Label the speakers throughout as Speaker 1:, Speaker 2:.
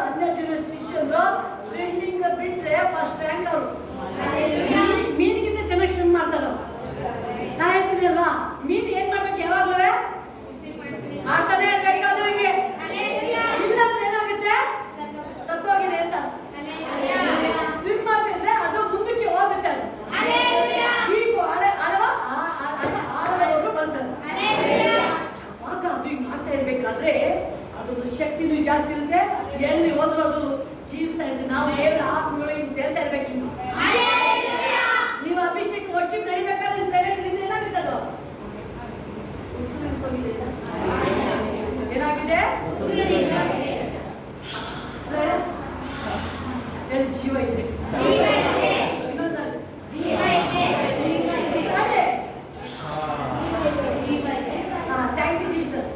Speaker 1: 12 ಜನ ಶಿಷ್ಯರು ಸ್ವಿಮ್ಮಿಂಗ್ ಬಿಟ್ರೆ ಫಸ್ಟ್ ರ್ಯಾಂಕ್ ಅವರು. ಮೀನಿಗಿಂತ ಚೆನ್ನಾಗಿ ಸ್ವಿಮ್ ಮಾಡ್ತಾರೆ. ನಾ ಹೇಳ್ತಿದ್ದೀನಲ್ಲ, ಮೀನು ಏನ್ ಮಾಡ್ಬೇಕು ಯಾವಾಗ್ಲೂ ಮಾಡ್ತಾನೆ ಇರ್ಬೇಕು. ಅದು ಹಿಂಗೆ ಇಲ್ಲಾಂದ್ರೆ ಏನಾಗುತ್ತೆ, ಸತ್ತೋಗಿದೆ ಅಂತ. ಸ್ವಿಮ್ ಮಾಡ್ತಿದ್ರೆ ಅದು ಮುಂದಕ್ಕೆ ಹೋಗುತ್ತೆ. ಈಗ ಆಳದವರು ಬರ್ತಾರೆ. ಅವಾಗ ಅದು ಹಿಂಗ್ ಮಾಡ್ತಾ ಇರ್ಬೇಕಾದ್ರೆ ಅದೊಂದು ಶಕ್ತಿನೂ ಜಾಸ್ತಿ ಇರುತ್ತೆ. ಎಲ್ಲಿ ಹೋದ್ರು ಅದು ಜೀವಿಸ್ತಾ ಇರುತ್ತೆ. ನಾವು ದೇವರ ಆತ್ಮಗಳು ಹಿಂಗ್ ತೇಲ್ತಾ ಇರ್ಬೇಕು. ನೀವು ಅಭಿಷೇಕ ವರ್ಷಕ್ಕೆ ನಡಿಬೇಕಾದ್ರೆ ಸೈಲೆಂಟ್ ಇದ್ರೆ ಏನಾಗುತ್ತೆ, ಅದು ಏನಾಗಿದೆ, ಜೀವ ಇದೆ. ಇನ್ನೊಂದ್ಸಲ ಥ್ಯಾಂಕ್ ಯು ಜೀಸಸ್.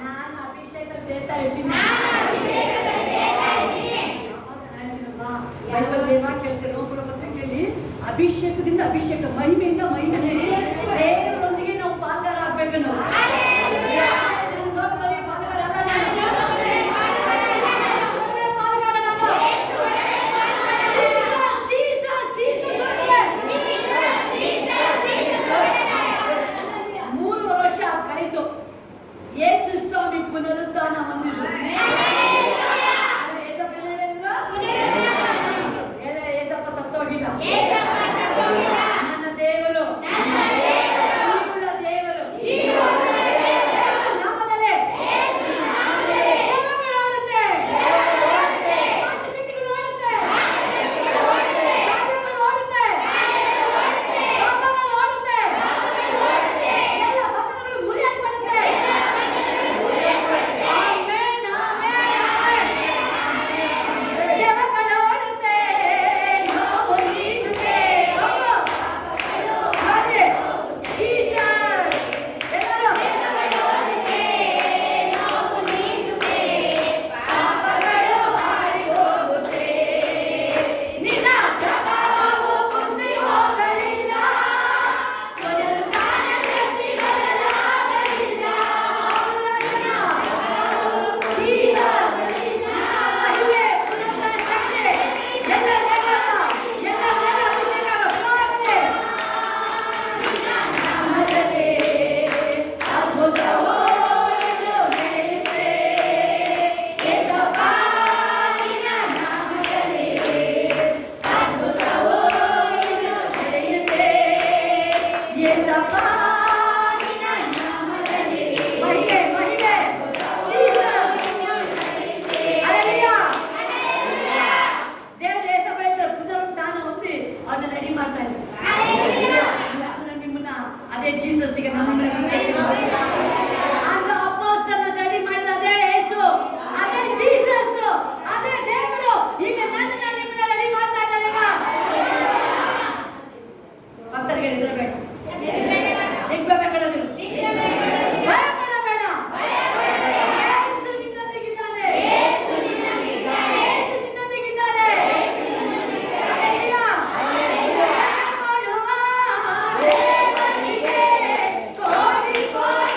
Speaker 1: ನಾನು ಅಭಿಷೇಕದಲ್ಲಿ ದೇತಾ ಇದ್ದೀನಿ. ಅಭಿಷೇಕದಿಂದ ಅಭಿಷೇಕ, ಮಹಿಮೆಯಿಂದ ಮಹಿಮೆ, ದೇವರೊಂದಿಗೆ ನಾವು ಪಾಲ್ಗಾರ ಆಗ್ಬೇಕು. ನಾವು ಲೋಕದಲ್ಲಿ ಪಾಲ್ಗಾರ ಅಲ್ಲ, ಮೂರು ವರ್ಷ ಕಳೆದು ಯೇಸು ಸ್ವಾಮಿ ಪುನರುತ್ಥಾನ ಹೊಂದಿದ್ರು. ಏಸಪ್ಪ ಸತ್ತೋಗಿಲ್ಲ. ನನ್ನ ದೇವರು ಅದೇ ಜೀಸಸ್ಗೆ ನಮ್ಮನ್ನ ಅಪೊಸ್ತಲನ ರೆಡಿ ಮಾಡಿದ ಅದೇ ಯೇಸು, ಅದೇ ಜೀಸಸ್, ಅದೇ ದೇವರು ಈಗ ನನ್ನನ್ನ ನಿಮ್ಮನ್ನ ರೆಡಿ ಮಾಡ್ತಾ ಇದ್ದಾರೆ. ಭಕ್ತರಿಗೆ ನಿದ್ರೆ ಬೇಡ, ದಿಗ್ಭ್ರಮೆ ಬೇಡ, ಭಯ ಪಡಬೇಡ. ಯೇಸು ನಿನ್ನೊಂದಿಗಿದ್ದಾನೆ, ಯೇಸು ನಿನ್ನೊಂದಿಗಿದ್ದಾನೆ. ಕೊಡುವ ದೇವರಿಗೆ ಕೋಟಿ ಕೋಟಿ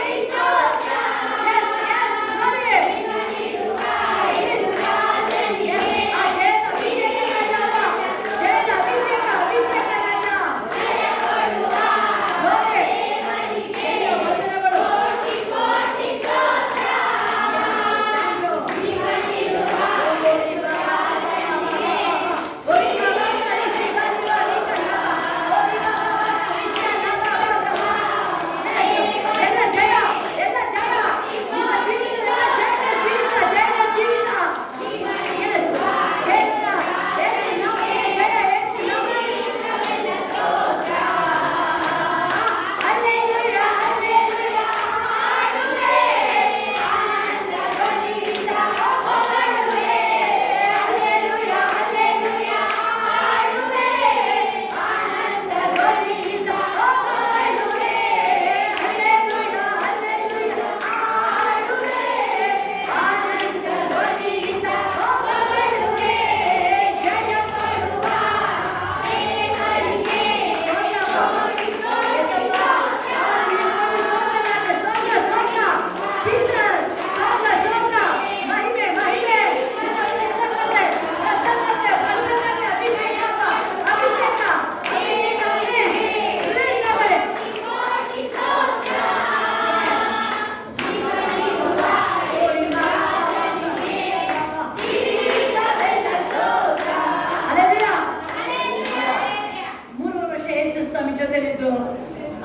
Speaker 1: ಸೇರಿದ್ರು,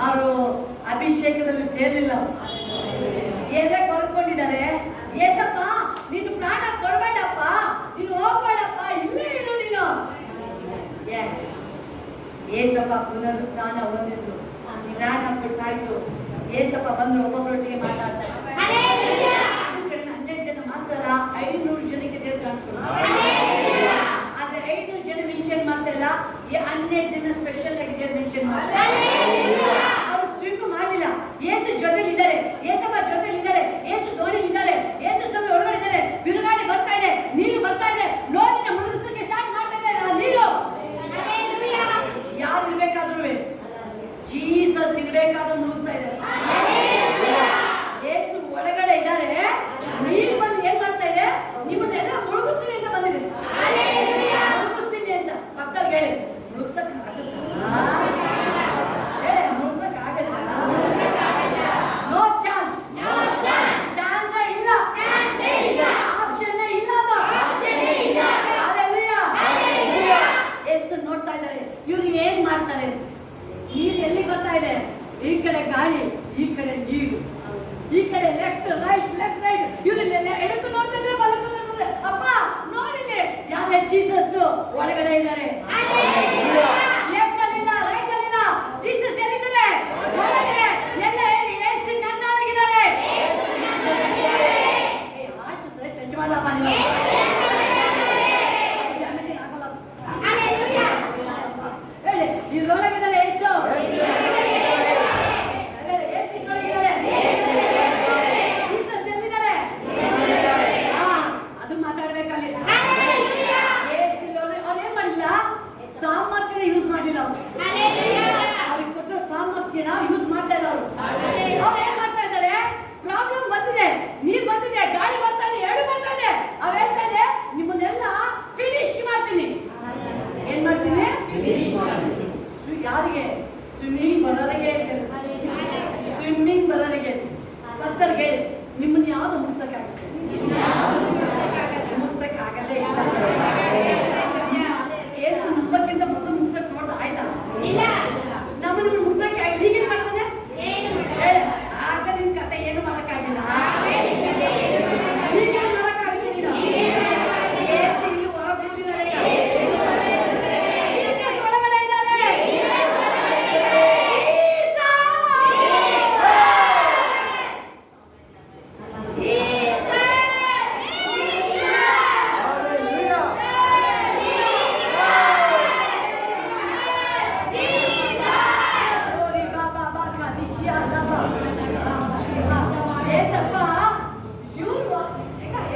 Speaker 1: ಅವರು ಅಭಿಷೇಕದಲ್ಲಿ ತೇಲಿಲ್ಲ. ಎದೆ ಕೊರ್ಕೊಂಡಿದ್ದಾರೆ. ಏಸಪ್ಪ ನಿನ್ನ ಪ್ರಾಣ ಕೊಡಬೇಡಪ್ಪ, ನೀನು ಹೋಗ್ಬೇಡಪ್ಪ, ಇಲ್ಲೇ ಇರು ನೀನು. ಎಸ್, ಏಸಪ್ಪ ಪುನರುತ್ಥಾನ ಹೊಂದಿದ್ರು, ಪ್ರಾಣ ಕೊಟ್ಟಾಯ್ತು. ಏಸಪ್ಪ ಬಂದ್ರು, ಒಬ್ಬೊಬ್ಬರೊಟ್ಟಿಗೆ ಮಾತಾಡ್ತಾರೆ. 12 ಜನ ಮಾತ್ರ ಅಲ್ಲ, 500 ಜನಕ್ಕೆ ದೇವ್ರು ಕಾಣಿಸ್ಕೊಂಡು. ಆದ್ರೆ 500 ಜನ ಮೆನ್ಷನ್ ಮಾಡ್ತಿಲ್ಲ, ಈ 12 ಜನ ಸ್ಪೆಷಲ್ ಆಗಿ ದೇವ್ರು ಮೆನ್ಷನ್ ಮಾಡ್ತಾರೆ. ಅವ್ರು ಸ್ವಿಮ್ ಮಾಡಲಿಲ್ಲ, ಏಸು ಜೊತೆಲಿ ಇದ್ದಾರೆ, ಏಸಪ್ಪ ಜೊತೆಲಿ ಇದ್ದಾರೆ, ಏಸು ದೋಣಿಲಿ ಇದ್ದಾರೆ, ಏಸು ಸ್ವಾಮಿ ಒಳಗಡೆ ಇದ್ದಾರೆ. ಬಿರುಗಾಳಿ ಬರ್ತಾ ಇದೆ, ನೀರು ಬರ್ತಾ ಇದೆ, ನೋಡಿನ ಮುಳುಗಿಸಕ್ಕೆ ಸ್ಟಾರ್ಟ್ ಮಾಡ್ತಾ ಇದೆ ಆ ನೀರು. ಯಾರು ಇರ್ಬೇಕಾದ್ರೂ ಜೀಸಸ್ ಇರ್ಬೇಕಾದ್ರೂ ಮುಳುಗಿಸ್ತಾ ಇದ್ದಾರೆ. ಏಸು ಒಳಗಡೆ ಇದ್ದಾರೆ, ನೀರು ಬಂದು ಏನ್ ಮಾಡ್ತಾ ಇದೆ, ನಿಮ್ಮನ್ನೆಲ್ಲ ಮುಳುಗಿಸ್ತೀನಿ ಅಂತ ಬಂದಿದೆ. ಮುಳುಗಿಸ್ತೀನಿ ಅಂತ ಪಕ್ಕದಲ್ಲಿ ಹೇಳಿ, ಮುಳುಗ್ಸಕ್ ಆಗುತ್ತಾ? ಮುಳುಗ್ಸಕ್ ಆಗತ್ತಾ? ನೋ ಚಾನ್ಸ್, ಚಾನ್ಸ್ ಇಲ್ಲ, ಆಪ್ಷನ್ ಇಲ್ಲ. ಏಸು ನೋಡ್ತಾ ಇದ್ದಾರೆ, ಇವ್ರು ಏನ್ ಮಾಡ್ತಾರೆ. ನೀರು ಎಲ್ಲಿ ಬರ್ತಾ ಇದೆ, ಈ ಕಡೆ ಗಾಳಿ, ಈ ಕಡೆ ನೀರು, ಈ ಕಡೆ ಲೆಫ್ಟ್ ರೈಟ್, ಇವರೆಲ್ಲ ಎಡಕ್ಕೂ ನೋಡ್ತಾ ಇದ್ದಾರೆ, ಬಲಕ್ಕೂ ನೋಡ್ತಾರೆ. ಅಪ್ಪ ನೋಡಿಲಿ, ಯಾರೇ ಜೀಸಸ್ ಒಳಗಡೆ ಇದ್ದಾರೆ. ಲೆಫ್ಟ್ ಅಲ್ಲಿಲ್ಲ, ರೈಟ್ ಅಲ್ಲಿಲ್ಲ, ಜೀಸಸ್ ಎಲ್ಲಿದ್ದಾರೆ, ಒಳಗಡೆ. ಎಲ್ಲ ಹೇಳಿ, ಯೇಸು ನನ್ನೊಳಗಿದ್ದಾರೆ. ಆಚೆ ಸೈಡ್ ಟಚ್ ಮಾಡಪ್ಪ ನೀವು. ಹೇಳಿ, ಇದ್ರೊಳಗಿದ್ದಾರೆ ಯೇಸು. ಸಾಮರ್ಥ್ಯನ ಯೂಸ್ ಮಾಡಿಲ್ಲ ಅವರು. ಅವ್ರಿಗೆ ಕೊಟ್ಟ ಸಾಮರ್ಥ್ಯನ ಯೂಸ್ ಮಾಡ್ತಾ ಇಲ್ಲ ಅವರು. ಅವ್ರು ಏನ್ ಮಾಡ್ತಾ ಇದ್ದಾರೆ, ಪ್ರಾಬ್ಲಮ್ ಬಂದಿದೆ, ನೀರ್ ಬಂದಿದೆ, ಗಾಳಿ ಬರ್ತಾ ಇದೆ, ಎರಡು ಬರ್ತಾ ಇದೆ. ಅವ್ರು ಹೇಳ್ತಾ ಇದೆ, ನಿಮ್ಮನ್ನೆಲ್ಲ ಫಿನಿಶ್ ಮಾಡ್ತೀನಿ. ಏನ್ ಮಾಡ್ತೀನಿ? ಯಾರಿಗೆ? ಸ್ವಿಮ್ಮಿಂಗ್ ಬರೋರಿಗೆ, ಸ್ವಿಮ್ಮಿಂಗ್ ಬರೋರಿಗೆ, ಪತ್ತರ್ಗೆ ನಿಮ್ಮನ್ನ ಯಾವ್ದು ಮುಗಿಸಕ್ಕಾಗುತ್ತೆ? ಮುಗಿಸಕ್ಕಾಗಲೇ ಇಲ್ಲ. ಏಸು ನಂಬಕ್ಕಿಂತ ಮೊದಲು ಮುಗಿಸಕ್ ನೋಡ್ದ ಆಯ್ತಾ? ನಮ್ಮನ್ನ ಮುಗಿಸಕ್ಕೆ ಹೀಗೇನ್ ಮಾಡ್ತಾನೆ? ಆಗ ನಿನ್ ಕತೆ ಏನು ಮಾಡಕ್ಕಾಗಿಲ್ಲ, ಹೀಗೇನ್ ಮಾಡಕ್ಕಾಗಿಲ್ಲ. ಏಸು ಇಲ್ಲಿ ಹೊರಗೆ ಕೂತಿದ್ದಾರೆ, ಜೀಸಸ್ ಒಳಗಡೆ ಇದ್ದಾರೆ. ಏಸಪ್ಪ ಇವ್ರು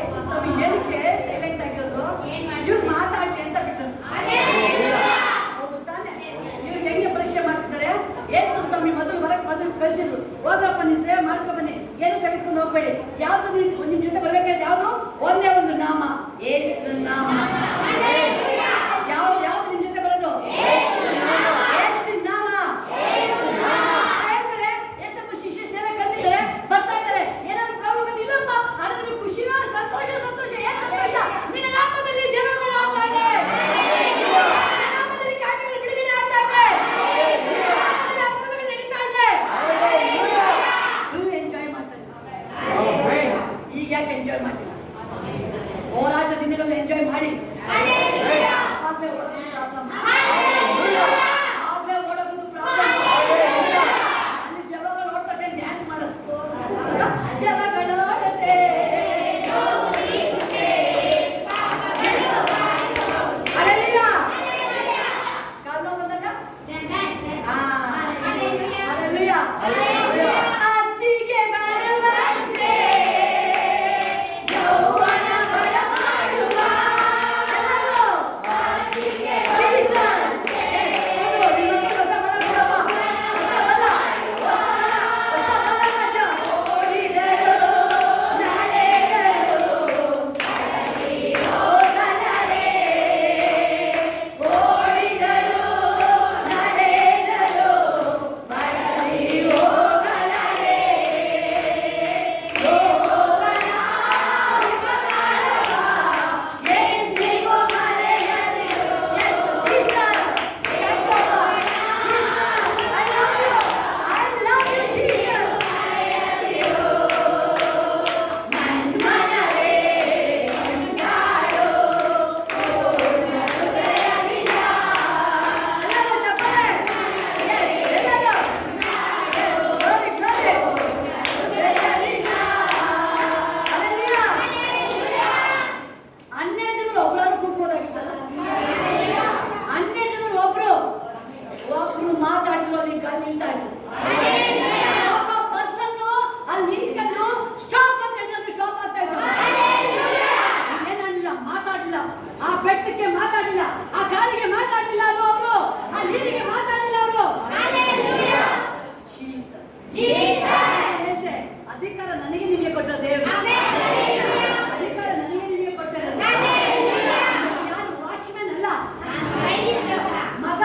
Speaker 1: ಏಸು ಸ್ವಾಮಿ ಏನಕ್ಕೆ ಸೈಲೆಂಟ್ ಆಗಿರೋದು? ಇವ್ರು ಮಾತಾಡ್ಲಿ ಅಂತ ಬಿಟ್ಟರು. ಹೌದು ತಾನೆ? ಇವ್ರು ಹೆಂಗೆ ಪರೀಕ್ಷೆ ಮಾಡ್ತಿದ್ದಾರೆ? ಏಸು ಸ್ವಾಮಿ ಮೊದಲು ಕಳಿಸಿದ್ರು, ಹೋಗ್ರಪ್ಪ ನೀವು ಸೇವೆ ಮಾಡ್ಕೊ ಬನ್ನಿ, ಏನು ತೆಗೆದುಕೊಂಡು ಹೋಗ್ಬೇಡಿ. ಯಾವ್ದು ನಿಮ್ ಜೊತೆ ಬರ್ಬೇಕಂತ ಯಾವ್ದು? ಒಂದೇ ಒಂದು ನಾಮ, ಏಸು ನಾಮ. ಯಾವ್ದು ನಿಮ್ ಜೊತೆ ಬರೋದು? ಏಸು ನಾಮ. ಹೇಳ್ತಾರೆ ಏಸಪ್ಪ ಶಿಷ್ಯ ಸೇವೆ ಕಳಿಸಿದ್ದಾರೆ, ಬರ್ತಾ ಇದ್ದಾರೆ. ಏನಾದ್ರು ಪ್ರಾಬ್ಲಮ್ ಬಂದಿಲ್ಲಪ್ಪ, ಆದ್ರೆ ನಿಮ್ಗೆ ಖುಷಿನೋ ಸಂತೋಷ? ಏನ್ ಸಂತೋಷ? ನಿನ್ನ ನಾಮದಲ್ಲಿ ದೇವರುಗಳು ಆಗ್ತಾ ಇದೆ, ನಾಮದಲ್ಲಿ ಕಾರ್ಯಗಳು ಬಿಡುಗಡೆ ಆಗ್ತಾ ಇದೆ, ನಾಮದಲ್ಲಿ ಅದ್ಭುತಗಳು ನಡೀತಾ ಇದೆ. ಫುಲ್ ಎಂಜಾಯ್ ಮಾಡ್ತಾ ಇದ್ದಾರೆ. ಈಗ ಯಾಕೆ ಎಂಜಾಯ್ ಮಾಡಿಲ್ಲ? ಹೋರಾಟ ದಿನಗಳಲ್ಲಿ ಎಂಜಾಯ್ ಮಾಡಿ. ನಿಲ್ತಾ ಇತ್ತು. ಒಬ್ಬ ಪರ್ಸನ್ ಅಲ್ಲಿ ನಿಂತ್ಕೊಂಡು ಸ್ಟಾಪ್ ಅಂತ ಹೇಳಿದ್ರೆ ಸ್ಟಾಪ್ ಆಗ್ತಾ ಇತ್ತು. ಏನಿಲ್ಲ, ಮಾತಾಡಲಿಲ್ಲ, ಆ ಬೆಟ್ಟಕ್ಕೆ ಮಾತಾಡಲಿಲ್ಲ, ಆ ಗಾಳಿಗೆ ಮಾತಾಡಲಿಲ್ಲ, ಅದು ಅವರು ಆ ನೀರಿಗೆ ಮಾತಾಡಲಿಲ್ಲ ಅವರು. ಅಧಿಕಾರ ನನಗೆ ನಿಮಗೆ ಕೊಟ್ಟ ದೇವರು, ಅಧಿಕಾರ ನನಗೆ ನಿಮಗೆ ಕೊಡ್ತಾರೆ. ಯಾರು ವಾಚ್ಮ್ಯಾನ್ ಅಲ್ಲ, ಮಗ,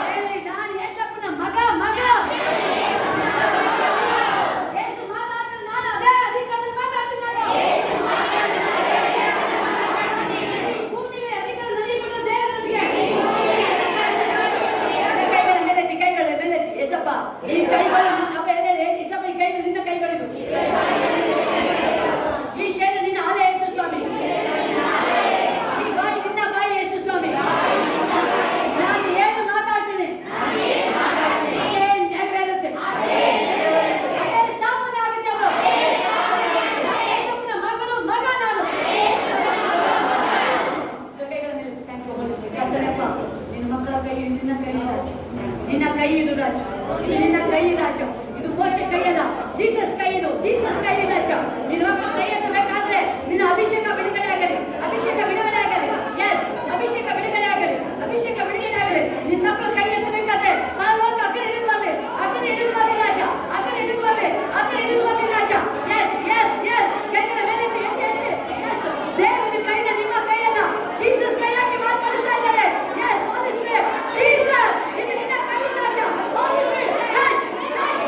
Speaker 1: ಹೇಳಿ ನಾನು ಯೇಸಪ್ಪನ ಮಗ. ಯೇಸು ಮಾತಾಡಿದ್ರೆ ನಾನು ಅದೇ ಅಧಿಕಾರದಲ್ಲಿ ಮಾತಾಡ್ತೀನಿ. ಭೂಮಿಯಲ್ಲಿ ಅಧಿಕಾರ ನನಗೆ ಕೊಟ್ಟ ದೇವರು ನನಗೆ. ಕೈಗಳ ಮೇಲೆ ಯೇಸಪ್ಪ, ಈ ಕೈಗಳು ಯೇಸಪ್ಪ, ಈ ಕೈಗಳು ನಿನ್ನ ಕೈಗಳಿದು. ಈ ಶೇಷ ನಿನ್ನ ಆಲಯ ಯೇಸು ಸ್ವಾಮಿ, ಈ ಬಾಯಿ ನಿನ್ನ ಬಾಯಿ ಯೇಸು ಸ್ವಾಮಿ. ನಾನು ಏನು ಮಾತಾಡ್ತೀನಿ ಅದೇ ನೆರವೇರುತ್ತೆ, ಅದೇ ಸ್ಥಾಪನೆ ಆಗುತ್ತೆ. ಅದು ಯೇಸಪ್ಪನ ಮಗಳು, ಮಗ ನಾನು. ಕೈಗಳ ಮೇಲೆ ಕರ್ತನೆಯಪ್ಪ, ನಿನ್ನ ಮಕ್ಕಳ ಕೈ, ನಿನ್ನ ಕೈ ರಾಜ, ನಿನ್ನ ಕೈ ಇದು ರಾಜ, ನಿನ್ನ ಕೈ ರಾಜ. ಇದು ಮೋಶ ಕೈಯಲ್ಲ, ಜೀಸಸ್ ಕೈ ಇದು, ಜೀಸಸ್ ಕೈ ರಾಜ. ನಿನ್ನ ಮಕ್ಕಳ ಕೈ ಎತ್ತಬೇಕಾದ್ರೆ ನಿನ್ನ ಅಭಿಷೇಕ ಬಿಡುಗಡೆ ಆಗಲಿ, ಅಭಿಷೇಕ ಬಿಡುಗಡೆ ಆಗಲಿ. ಎಸ್, ಅಭಿಷೇಕ ಬಿಡುಗಡೆ ಆಗಲಿ, ಅಭಿಷೇಕ ಬಿಡುಗಡೆ ಆಗಲಿ. ನಿನ್ನ ಮಕ್ಕಳ ಕೈ ಎತ್ತಬೇಕಾದ್ರೆ ಪರಲೋಕ ಅಗ್ನಿ ಇಳಿದು ಬರಲಿ, ಅಗ್ನಿ ಇಳಿದು ಬರಲಿ ರಾಜ, ಅಗ್ನಿ ಇಳಿದು ಬರಲಿ, ಅಗ್ನಿ ಇಳಿದು ಬರಲಿ ರಾಜ. ಎಸ್ ಎಸ್ ಎಸ್, ಕೈಗಳ ಮೇಲೆ ಎತ್ತಿ ಎತ್ತಿ. ಎಸ್, ದೇವರ ಕೈನ ನಿಮ್ಮ ಕೈಯಲ್ಲ, ಜೀಸಸ್ ಕೈಯಾಗಿ ಮಾರ್ಪಡಿಸ್ತಾ ಇದ್ದಾರೆ. ಎಸ್, ಹೋಲಿ ಸ್ಪಿರಿಟ್, ಜೀಸಸ್ ಇದು ನಿನ್ನ ಕೈ ರಾಜ. ಹೋಲಿ ಸ್ಪಿರಿಟ್, ಟಚ್ ಟಚ್.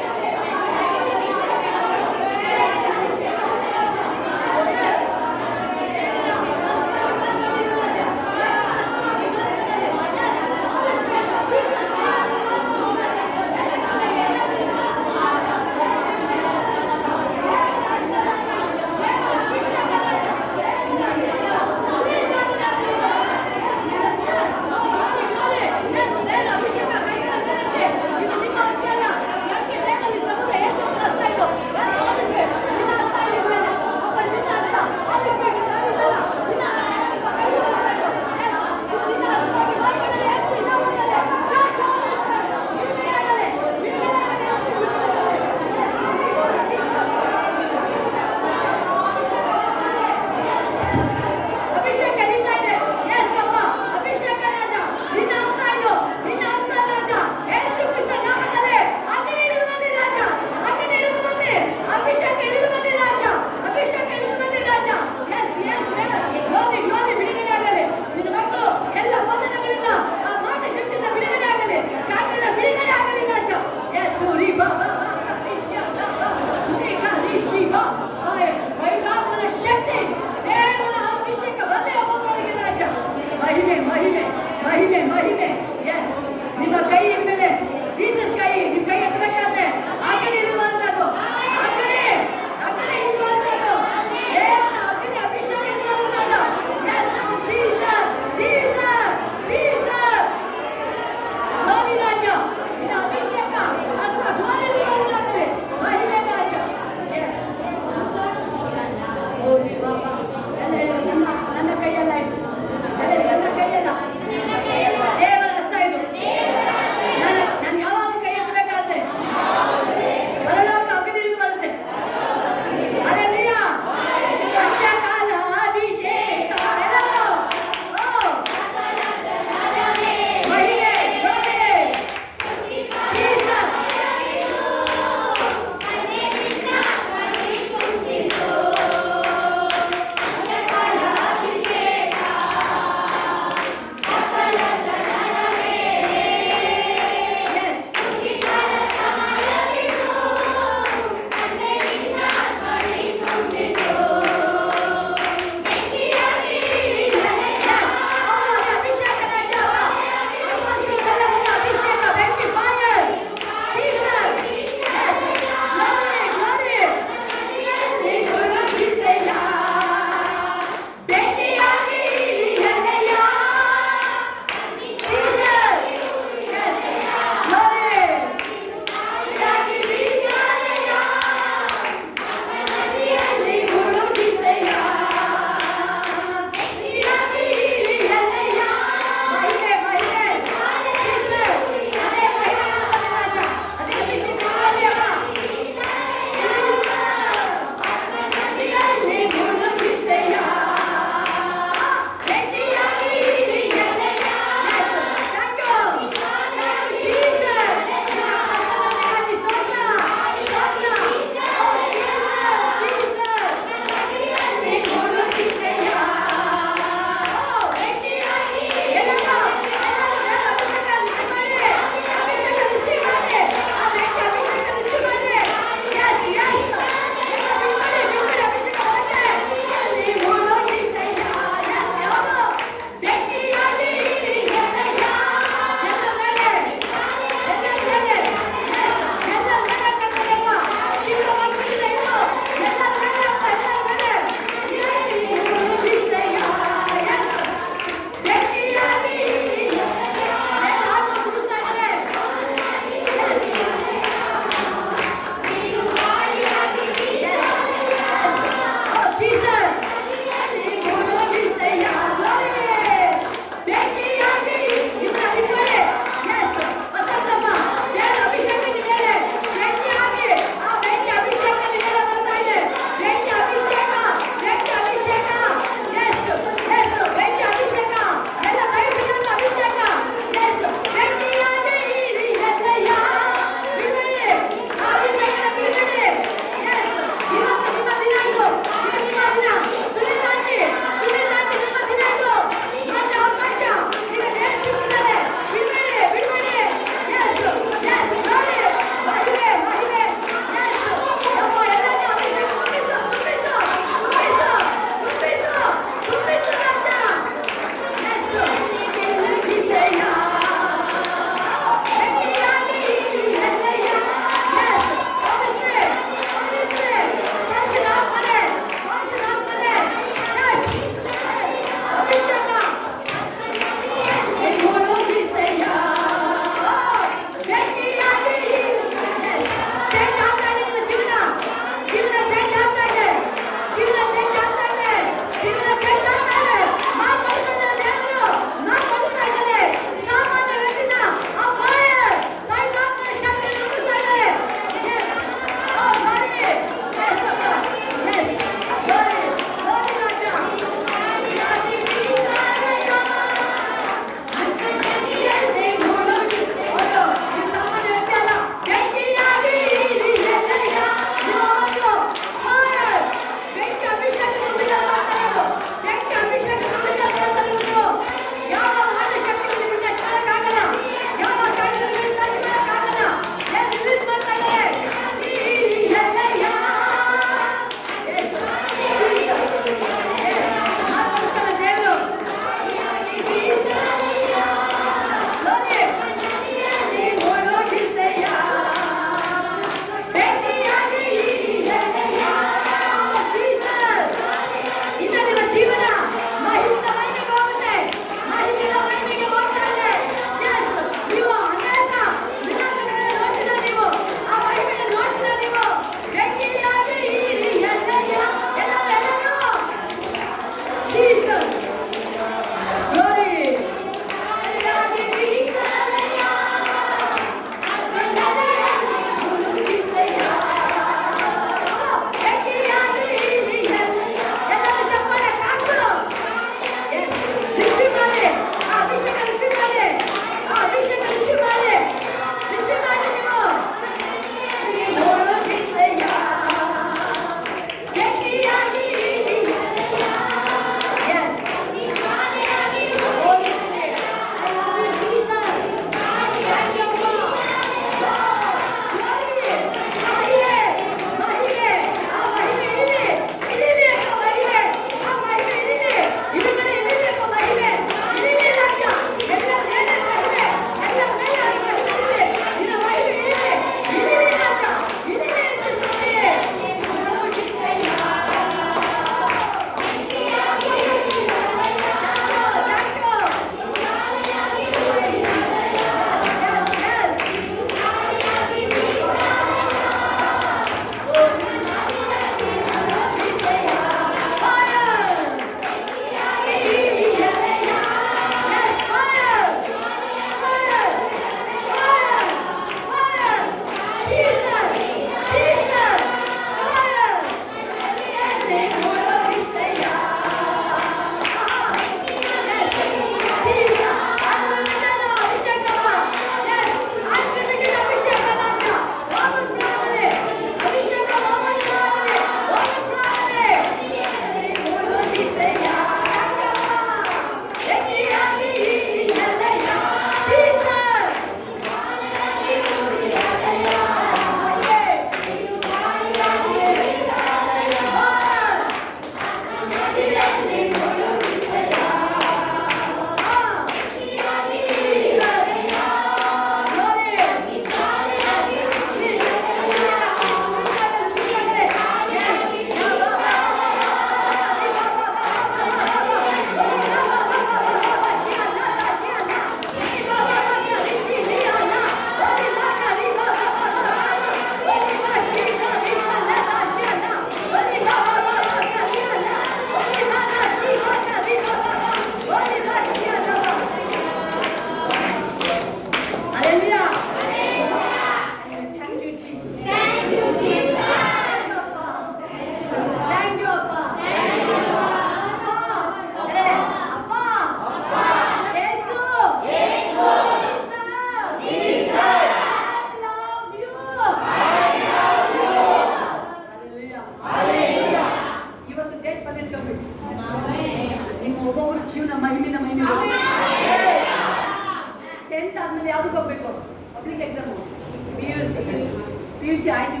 Speaker 1: PUC ಆಯ್ತು,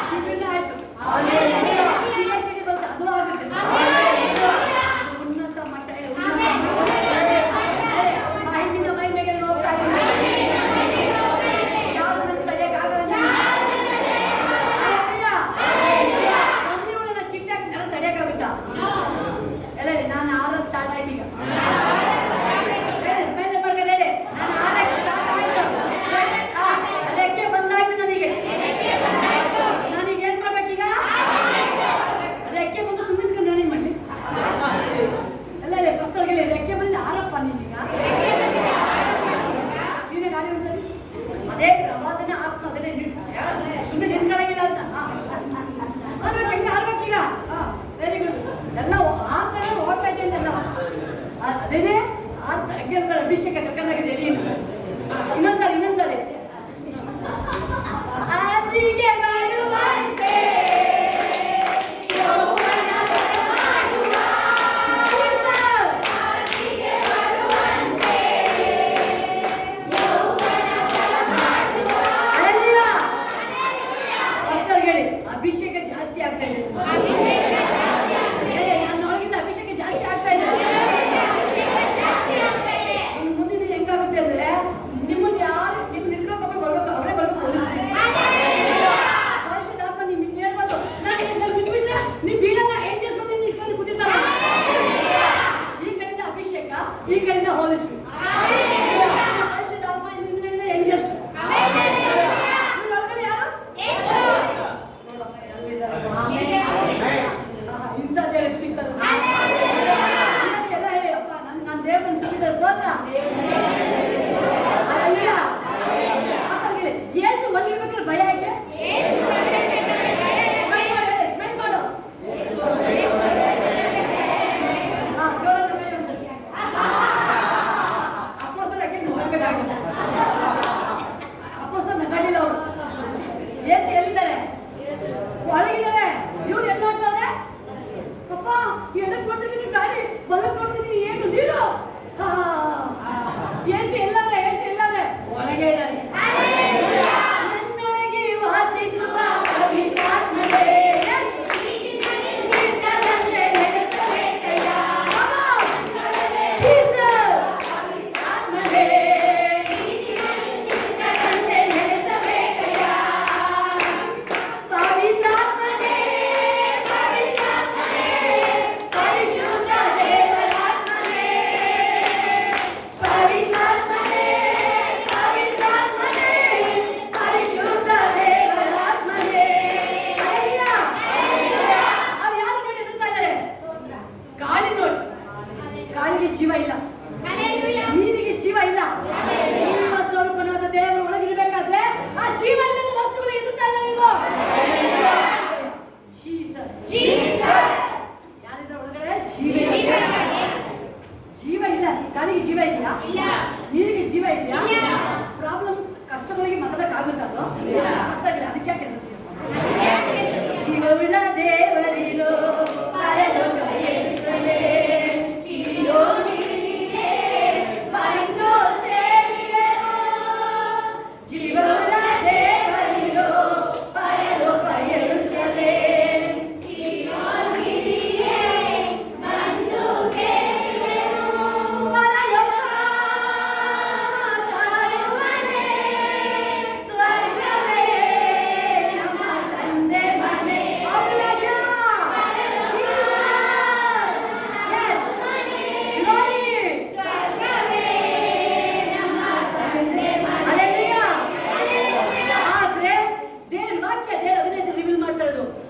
Speaker 1: ಡಿಗ್ರಿನೂ ಆಯ್ತು, PhD ಬರುತ್ತೆ, ಅದು ಆಗುತ್ತೆ. ಉನ್ನತ ಮಟ್ಟ ಮಹಿಮಿನ ಮಹಿಮೆಗೆ ಹೋಗ್ತಾ ಇದ್ದೀನಿ. ಯಾರು ನನ್ನ ತಡೆಯಕ್ಕಾಗಲ್ಲ. ಕಂಪ್ನಿಗಳನ್ನ ಚಿಟ್ಟಾಗಿ ನನ್ನ ತಡೆಯಕ್ಕಾಗುತ್ತಾ? ಎಲ್ಲ ನಾನು ಆರು ಸ್ಟಾರ್ಟ್ ಆಯ್ತು ಈಗ. ಸ್ಮೆಲ್ ಮಾಡ್ಕೊಂಡು ಹೇಳಿ, ನಾನು ಆರಕ್ಕೆ ಸ್ಟಾರ್ಟ್ ಆಯ್ತು. ರೆಕ್ಕೆ ಬಂದಾಯ್ತು ನನಗೆ. ನನಗೆ ಏನ್ ಮಾಡ್ಬೇಕೀಗ? ರೆಕ್ಕೆ ಬಂದು ಸುಮ್ಮನೆ ನಾನೇನ್ ಮಾಡ್ಲಿ? ಎಲ್ಲ ಪಕ್ಕದಲ್ಲಿ ರೆಕ್ಕೆ ಬಂದು ಆರಪ್ಪ ನೀನೀಗ. ನೀನೇ ಗಾಡಿ ಒಂದ್ಸರಿ ಅದೇ ಪ್ರವಾದನೆ ಆತ್ಮ ಅದನ್ನೇ ಸುಮ್ಮನೆ ನಿಂತ್ಕೊಳ್ಳಂಗಿಲ್ಲ ಅಂತ ಮಾಡ್ಬೇಕು. ಹೆಂಗೆ ಆಡ್ಬೇಕೀಗ? Very good. ಎಲ್ಲ ಆ ಥರ ಓಡ್ತಾ ಇದ್ದೆ ಅಂತೆಲ್ಲ ಅದೇನೇ ಅಭಿಷೇಕ ಕರ್ಕೊಂಡಾಗಿದೆ. ನೀನು ಇನ್ನೊಂದ್ಸರಿ ಅದಿಗೆ ಬರುವಂತೆ ಅಭಿಷೇಕ ಜಾಸ್ತಿ ಆಗ್ತಾ ಇದೆ. ನನ್ನೊಳಗಿಂದ ಅಭಿಷೇಕ ಜಾಸ್ತಿ ಆಗ್ತಾ ಇದೆ. ಮುಂದಿನ ಹೆಂಗಾಗುತ್ತೆ ಅಂದ್ರೆ ನಿಮ್ಮನ್ನ ಯಾರು ನಿಮ್ ನಿಲ್ಕೋಕೊಬ್ಬರು ಬರ್ಬೇಕು, ಅವರೇ ಬರ್ಬೇಕು ಪೊಲೀಸ್ಗೆ. ಪರಿಶುದ್ಧಾತ್ಮ ನಿಮ್ಗೆ ಹೇಳ್ಬೋದು, ನಾನು ಬಿಟ್ಬಿಟ್ರೆ ನೀವು ಬೀಳಲ್ಲ, ಏಂಜಲ್ಸ್ ಬಂದು ನಿಂತ್ಕೊಂಡು ಕೂತಿರ್ತಾರ. ಈ ಕಡೆಯಿಂದ ಅಭಿಷೇಕ, ಈ ಕಡೆಯಿಂದ ಹೋಲಿಸ್ಬೇಕು. ಪರಿಶುದ್ಧಾತ್ಮ ಹಿಂದಿನಿಂದ ಏಂಜಲ್ಸ್. ಒಳಗಡೆ ಯಾರು? ಇಂಥದ್ದೇ ಸಿಗ್ತದೆ ಎಲ್ಲ ಹೇಳಿ ಅಪ್ಪ. ನನ್ನ ದೇವರನ್ನು ಸಿಕ್ಕಿದ ಸ್ತೋತ್ರ. ಯೇಸು ಒಳ್ಳಿರ್ಬೇಕಾದ್ರೆ ಭಯ ಯಾಕೆ? ಸ್ಮೆಲ್ ಮಾಡು. ಜೋರಾದ ಮೇಲೆ ಒಂದ್ಸರಿ ಅಪ್ಪೋಸ್ತಲ ಯಾಕೆ ನೋಡ್ಬೇಕಾಗಿಲ್ಲ. ಅಪ್ಪೋಸ್ತಲ ನಗಾಡಿಲ್ಲ ಅವರು. ಯೇಸು ಎಲ್ಲಿದ್ದಾರೆ? ಒಳಗಿದ್ದಾರೆ. ಇವ್ರು ಎಲ್ಲಿ ನೋಡ್ತಾರೆ? ಅಪ್ಪ ಎಡಕ್ಕೆ ನೋಡ್ತಿದ್ದೀನಿ ಗಾಡಿ, ಬಲಕ್ಕೆ ನೋಡ್ತಿದ್ದೀನಿ ಏನು ನೀರು. ಯೇಸು ಎಲ್ಲಾದ್ರೆ? ಒಳಗೆ ಇದ್ದಾರೆ. ನನ್ನೊಳಗೆ ವಾಸಿಸುವ ಪವಿತ್ರಾತ್ಮನೇ ಜೀವ ಇಲ್ಲ, ನೀರಿಗೆ ಜೀವ ಇಲ್ಲ. ಜೀವ ಸ್ವರೂಪನಾದ ದೇವರು ಒಳಗಿರಬೇಕಾದ್ರೆ ಆ ಜೀವ ಇಲ್ಲದ ವಸ್ತುಗಳು ಎದುರ್ತಾ ಇಲ್ಲ. ನೀವು ಯಾರಿದ್ರ ಒಳಗಡೆ? ಜೀವ ಇಲ್ಲ. ಗಾಳಿಗೆ ಜೀವ ಇದೆಯಾ? ನೀರಿಗೆ ಜೀವ ಇದೆಯಾ? ಪ್ರಾಬ್ಲಮ್ ಕಷ್ಟಗಳಿಗೆ ಮಾತಾಡಕ್ಕಾಗುತ್ತಲ್ಲ, ಅದಕ್ಕೆ ಯಾಕೆ ಜೀವವುಳ್ಳ ದೇವರಿಲೋ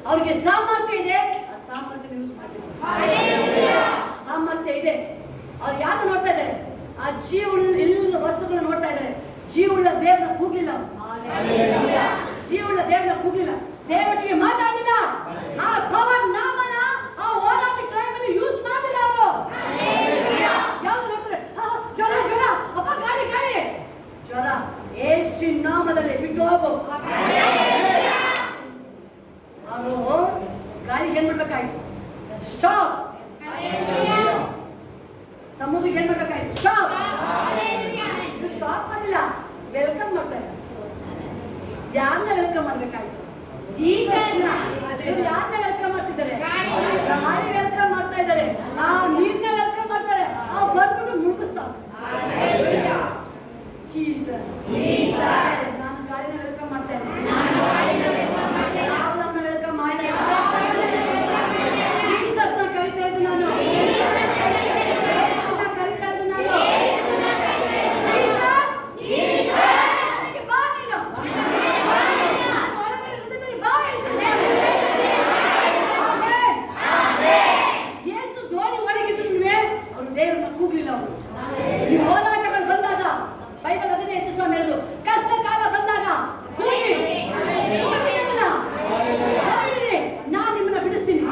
Speaker 1: ಅವ್ರಿಗೆ ಸಾಮರ್ಥ್ಯ ಇದೆ. ಆ ಸಾಮರ್ಥ್ಯ ಯೂಸ್ ಮಾಡ್ತಾರೆ. ಸಾಮರ್ಥ್ಯ ಇದೆ. ಅವ್ರು ಯಾರು ನೋಡ್ತಾ ಇದ್ದಾರೆ? ಆ ಜೀವವುಳ್ಳ ಇಲ್ಲದ ವಸ್ತುಗಳನ್ನ ನೋಡ್ತಾ ಇದ್ದಾರೆ. ಜೀವವುಳ್ಳ ದೇವರನ್ನ ಕೂಗಿಲ್ಲ. ಜೀವವುಳ್ಳ ದೇವರನ್ನ ಕೂಗಿಲ್ಲ. ದೇವಟಿಗೆ ಮಾತಾಡಲಿಲ್ಲ. ಆ ಪವರ್ ನಾಮನ ಆ ಹೋರಾಟ ಟೈಮಲ್ಲಿ ಯೂಸ್ ಮಾಡಲಿಲ್ಲ ಅವರು. ಯಾವ್ದು ನೋಡ್ತಾರೆ? ಜ್ವರ ಅಪ್ಪ, ಗಾಳಿ ಜ್ವರ. ಯೇಸು ನಾಮದಲ್ಲಿ ಬಿಟ್ಟು ಹೋಗು. ಅವರು ಗಾಳಿಗೆ ಏನ್ ಮಾಡ್ಬೇಕಾಯ್ತು? ಸ್ಟಾಪ್. ಸಮುದ್ರಕ್ಕೆ ಏನ್ ಮಾಡ್ಬೇಕಾಯ್ತು? ಸ್ಟಾಪ್. ಸ್ಟಾಪ್ ಮಾಡಿಲ್ಲ, ವೆಲ್ಕಮ್ ಮಾಡ್ತಾ ಇದ್ದಾರೆ. ಯಾರನ್ನ ವೆಲ್ಕಮ್ ಮಾಡ್ಬೇಕಾಯ್ತು? ಜೀಸಸ್ನ. ಯಾರನ್ನ ವೆಲ್ಕಮ್ ಮಾಡ್ತಿದ್ದಾರೆ? ಗಾಳಿ ವೆಲ್ಕಮ್ ಮಾಡ್ತಾ ಇದ್ದಾರೆ, ಆ ನೀರ್ನ ವೆಲ್ಕಮ್ ಮಾಡ್ತಾರೆ, ಆ ಬಂದ್ಬಿಟ್ಟು ಮುಳುಗಿಸ್ತಾವ. ಜೀಸಸ್ ನಾನು ಗಾಳಿನ ವೆಲ್ಕಮ್ ಮಾಡ್ತೇನೆ, ಪ್ರಾಬ್ಲಮ್ನ ವೆಲ್ಕಮ್ ಮಾಡ್ತಾ ಇಲ್ಲ. ಜೀಸಸ್ನ ಕರಿತಾ ಇದ್ದು ನಾನು, ಕರಿತಾ ಇದ್ದು ನಾನು. ಜೀಸಸ್ ಬಾ ನೀನು, ಒಳಗಡೆ ಹೃದಯದಲ್ಲಿ ಬಾ. ಯೇಸು ಧ್ವನಿ ಒಳಗಿದ್ರು ಅವರು ದೇವರನ್ನ ಕೂಗ್ಲಿಲ್ಲ. ಅವರು ಈ ಹೋರಾಟಗಳು ಬಂದಾಗ ಬೈಬಲ್ ಅದನ್ನೇ ಯೇಸು ಸ್ವಾಮಿ ಹೇಳಿದ್ರು, ಕಷ್ಟ ಕಾಲ ಬಂದಾಗ ಕೂಗಿ ನಾನು ನಿಮ್ಮನ್ನ ಬಿಡಿಸ್ತೀನಿ,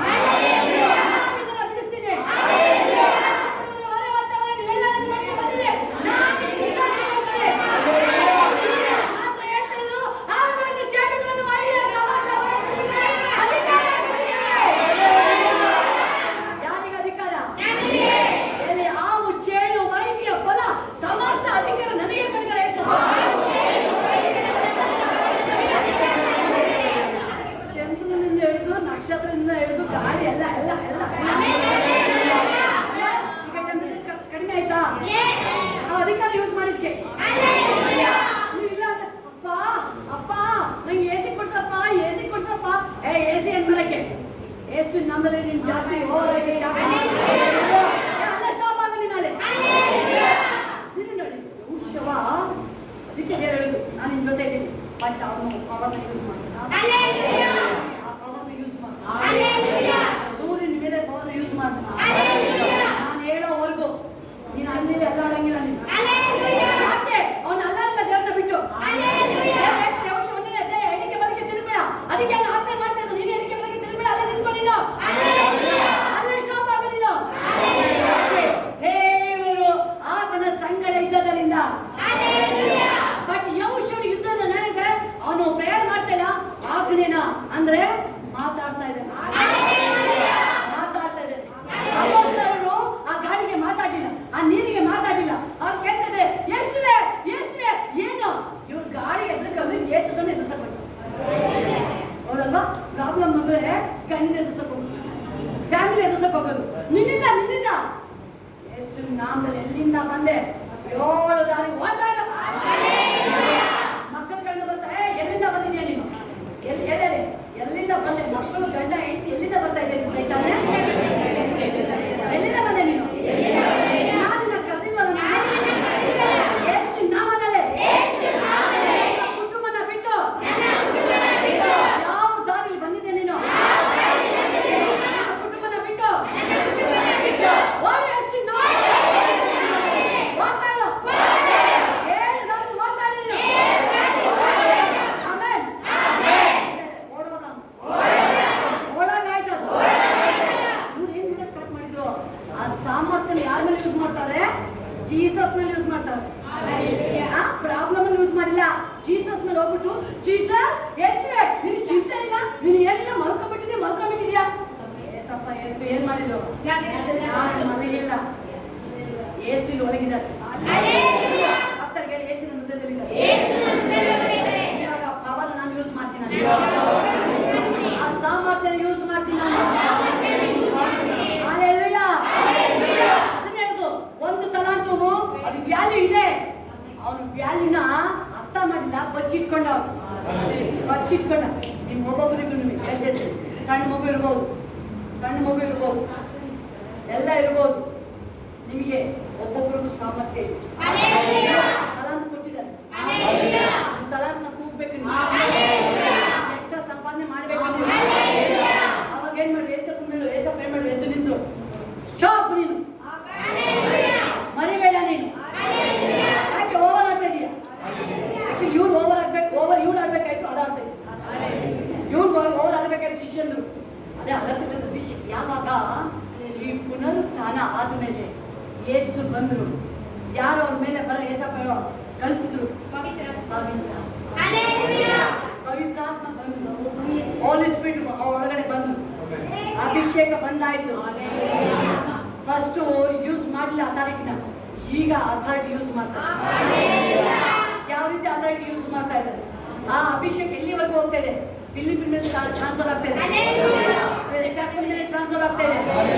Speaker 1: ನಕ್ಷತ್ರದಿಂದ ಹಿಡಿದು ಗಾಳಿ ಎಲ್ಲ ಎಲ್ಲ ಎಲ್ಲ. ಈಗ ಟೆಂಪರೇಚರ್ ಕಡಿಮೆ ಆಯ್ತಾ? ಅಧಿಕಾರ ಯೂಸ್ ಮಾಡಿದ್ಕೆ ನೀವು ಇಲ್ಲ ಅಪ್ಪ ಅಪ್ಪ ನಂಗೆ ಎಸಿ ಕೊಡ್ಸಪ್ಪ, ಎಸಿ ಕೊಡ್ಸಪ್ಪ. ಎಸಿ ಏನ್ ಮಾಡಕ್ಕೆ? ಎಸಿ ನಮ್ಮಲ್ಲಿ ನಿನ್ ಜಾಸ್ತಿ ಓವರ್ ಶಾಪ್ ಅಲ್ಲ, ಸ್ಟಾಪ್ ಆಗ ನೀನು ಅಲ್ಲೇ ನೋಡಿ. ಶವ ಅದಕ್ಕೆ ಹೇಳುದು, ನಾನು ನಿನ್ ಜೊತೆ ಇದ್ದೀನಿ, ಬಟ್ ಅವನು ಪವರ್ನ ಯೂಸ್ ಮಾಡ್ತಾನೆ. ಸೂರ್ಯನ ಮೇಲೆ ಪವರ್ ಯೂಸ್ ಮಾಡ್ತಾನೆ. ನಾನು ಹೇಳೋವರೆಗೂ ನೀನು ಅಲ್ಲಿ ಅಲ್ಲಾಡಂಗಿಲ್ಲ. ನೀನು ಯಾಕೆ ಅವನು ಅಲ್ಲಾಡಿಲ್ಲ ದೇವ್ರನ್ನ ಬಿಟ್ಟು? ಎಣಿಕೆ ಬಲಕ್ಕೆ ತಿರುಗಬೇಡ, ಅದಕ್ಕೆ ಅವನು ಆಜ್ಞೆ ಮಾಡ್ತಾ ಇದ್ದು, ನೀನು ಎಣಿಕೆ ಬಲಕ್ಕೆ ತಿರುಗಬೇಡ, ಅಲ್ಲೇ ನಿಂತ್ಕೊ ನೀನು, ಅಲ್ಲೇ ಸ್ಟಾಪ್ ಆಗು ನೀನು. ದೇವರು ಆತನ ಸಂಗಡ ಇದ್ದದರಿಂದ. ಬಟ್ ಯೌಷನ ಯುದ್ಧದ ನಡೆದ್ರೆ ಅವನು ಪ್ರೇಯರ್ ಮಾಡ್ತಾ ಇಲ್ಲ, ಆಜ್ಞೆನ ಅಂದ್ರೆ ಮಾತಾಡ್ತಾ ಇದ್ದಾನೆ. ಅಪೊಸ್ತಲರು ಆ ಗಾಳಿಗೆ ಮಾತಾಡಿಲ್ಲ, ಆ ನೀರಿಗೆ ಮಾತಾಡಿಲ್ಲ. ಅವ್ರು ಕೇಳ್ತಿದ್ರೆ ಯೇಸುವೆ ಯೇಸುವೆ ಏನು? ಇವ್ರು ಗಾಳಿ ಎದುರ್ಕೊಂಡು ಯೇಸು ಸ್ವಾಮಿ ಎದುರಿಸಬೇಕು. ಹೌದಲ್ವಾ? ಪ್ರಾಬ್ಲಮ್ ಅಂದ್ರೆ ಗಂಡಿನ ಎದುರಿಸಕ್ ಹೋಗೋದು, ಫ್ಯಾಮಿಲಿ ಎದುರಿಸಕ್ ಹೋಗೋದು, ನಿನ್ನಿಂದ ನಿನ್ನಿಂದ. ಯೇಸು ನಾಮದಲ್ಲಿ ಎಲ್ಲಿಂದ ಬಂದೆ? 7 ದಾರಿ ಓಟಾಗ ಮಕ್ಕಳು ಕಂಡು ಬರ್ತಾರೆ. ಎಲ್ಲಿಂದ ಬಂದಿದ್ಯಾ ನೀನು? ಎಲ್ಲಿಂದ ಬಂದೆ? ಮಕ್ಕಳು ಗಂಡ ಹೆಂಡತಿ ಎಲ್ಲಿಂದ ಬರ್ತಾ ಇದ್ದೇನೆ? ಸೈತಾನೆ ಎಲ್ಲಿಂದ ಬಂದೆ ನೀನು? ನಾನು ಕರೆದಿಲ್ವಲ್ಲ, ಯೇಸು ನಾಮದಲ್ಲೇ ಕುಟುಂಬನ ಬಿಟ್ಟು ಯಾವ ದಾರಿಲಿ ಬಂದಿದ್ದೆ ನೀನು? ಕುಟುಂಬನ ಬಿಟ್ಟು ಯೇಸು ಓಡ್ತಾ ಇಲ್ಲ, 7 ದಾರಿ ಓಡ್ತಾ ಇಲ್ಲ ನೀನು. ಸಾಮರ್ಥ್ಯ ಯಾರ ಮೇಲೆ ಯೂಸ್ ಮಾಡ್ತಾರೆ? ಜೀಸಸ್ ಮೇಲೆ ಯೂಸ್ ಮಾಡ್ತಾರೆ. ಪ್ರಾಬ್ಲಮ್ ಅಲ್ಲಿ ಯೂಸ್ ಮಾಡಿಲ್ಲ, ಜೀಸಸ್ ಮೇಲೆ ಹೋಗ್ಬಿಟ್ಟು ಜೀಸಸ್ ಯೇಸುವೆ ನಿನ್ ಚಿಂತೆ ಇಲ್ಲ, ನೀನು ಏನಿಲ್ಲ, ಮಲ್ಕೊಂಡ್ಬಿಟ್ಟಿದ್ಯಾ? ಏಸಪ್ಪ ಎದ್ದು ಏನ್ ಮಾಡಿದ್ರು? ಮನೆಗಿಲ್ಲ, ಏಸಿನ ಒಳಗಿದ್ದಾರೆ. ಭಕ್ತರಿಗೆ ಏಸಿನ ಮಧ್ಯದಲ್ಲಿದ್ದಾರೆ. ಇವಾಗ ಪವರ್ ನಾನು ಯೂಸ್ ಮಾಡ್ತೀನಿ, ಆ ಸಾಮರ್ಥ್ಯ ಯೂಸ್ ಮಾಡ್ತೀನಿ ನಾನು. ಅದನ್ನ ಹೇಳುದು, ಒಂದು ತಲಾಂತು ಅದು ವ್ಯಾಲ್ಯೂ ಇದೆ. ಅವನು ವ್ಯಾಲ್ಯೂನ ಅರ್ಥ ಮಾಡಿಲ್ಲ, ಬಚ್ಚಿಟ್ಕೊಂಡ. ನಿಮ್ ಒಬ್ಬೊಬ್ಬರಿಗೂ ಸಣ್ಣ ಮಗು ಇರ್ಬೋದು, ಎಲ್ಲ ಇರ್ಬೋದು. ನಿಮಗೆ ಒಬ್ಬೊಬ್ಬರಿಗೂ ಸಾಮರ್ಥ್ಯ ಇದೆ. ತಲಾಂತು ಕೊಟ್ಟಿದ್ದಾರೆ, ತಲಾಂತನ ಕೂಗ್ಬೇಕು, ಎಕ್ಸ್ಟ್ರಾ ಸಂಪಾದನೆ ಮಾಡ್ಬೇಕು. ಅವಾಗ ಏನ್ ಮಾಡಿ? ಏಸಪ್ಪ ಏನ್ ಮಾಡಿ? ಎದ್ದು ನಿಂತು ಸ್ಟಾಪ್, ನೀನು ಮರಿಬೇಡ, ನೀನು ಯಾಕೆ ಓವರ್ ಆಡ್ತಾ ಇದೀಯ? ಆಕ್ಚುಲಿ ಇವ್ರು ಓವರ್ ಆಡ್ಬೇಕಾಯ್ತು, ಅದಾಡ್ತಾ ಇದ್ರು. ಇವ್ರು ಓವರ್ ಆಡ್ಬೇಕಾಯ್ತು ಶಿಷ್ಯಂದ್ರು. ಅದೇ ಅಗತ್ಯದ ವಿಷಯ. ಯಾವಾಗ ಈ ಪುನರುತ್ಥಾನ ಆದ್ಮೇಲೆ ಯೇಸು ಬಂದ್ರು, ಯಾರು ಅವ್ರ ಮೇಲೆ ಬರ ಏಸಪ್ಪ ಕಳಿಸಿದ್ರು? ಪವಿತ್ರಾತ್ಮ ಬಂದ್ರು, ಹೋಲಿ ಸ್ಪಿರಿಟ್ ಒಳಗಡೆ ಬಂದ್ರು, ಅಭಿಷೇಕ ಬಂದಾಯ್ತು. ಫಸ್ಟ್ ಯೂಸ್ ಮಾಡಲಿಲ್ಲ ಅಥಾರಿಟಿನ, ಈಗ ಅಥಾರಿಟಿ ಯೂಸ್ ಮಾಡ್ತಾರೆ. ಯಾವ ರೀತಿ ಅಥಾರಿಟಿ ಯೂಸ್ ಮಾಡ್ತಾ ಇದ್ದಾರೆ? ಆ ಅಭಿಷೇಕ ಎಲ್ಲಿವರೆಗೂ ಹೋಗ್ತಾ ಇದೆ? ಫಿಲಿಪಿನ್ಸ್ ಟ್ರಾನ್ಸ್ಫರ್ ಆಗ್ತಾ ಇದೆ, ಟ್ರಾನ್ಸ್ಫರ್ ಆಗ್ತಾ ಇದೆ.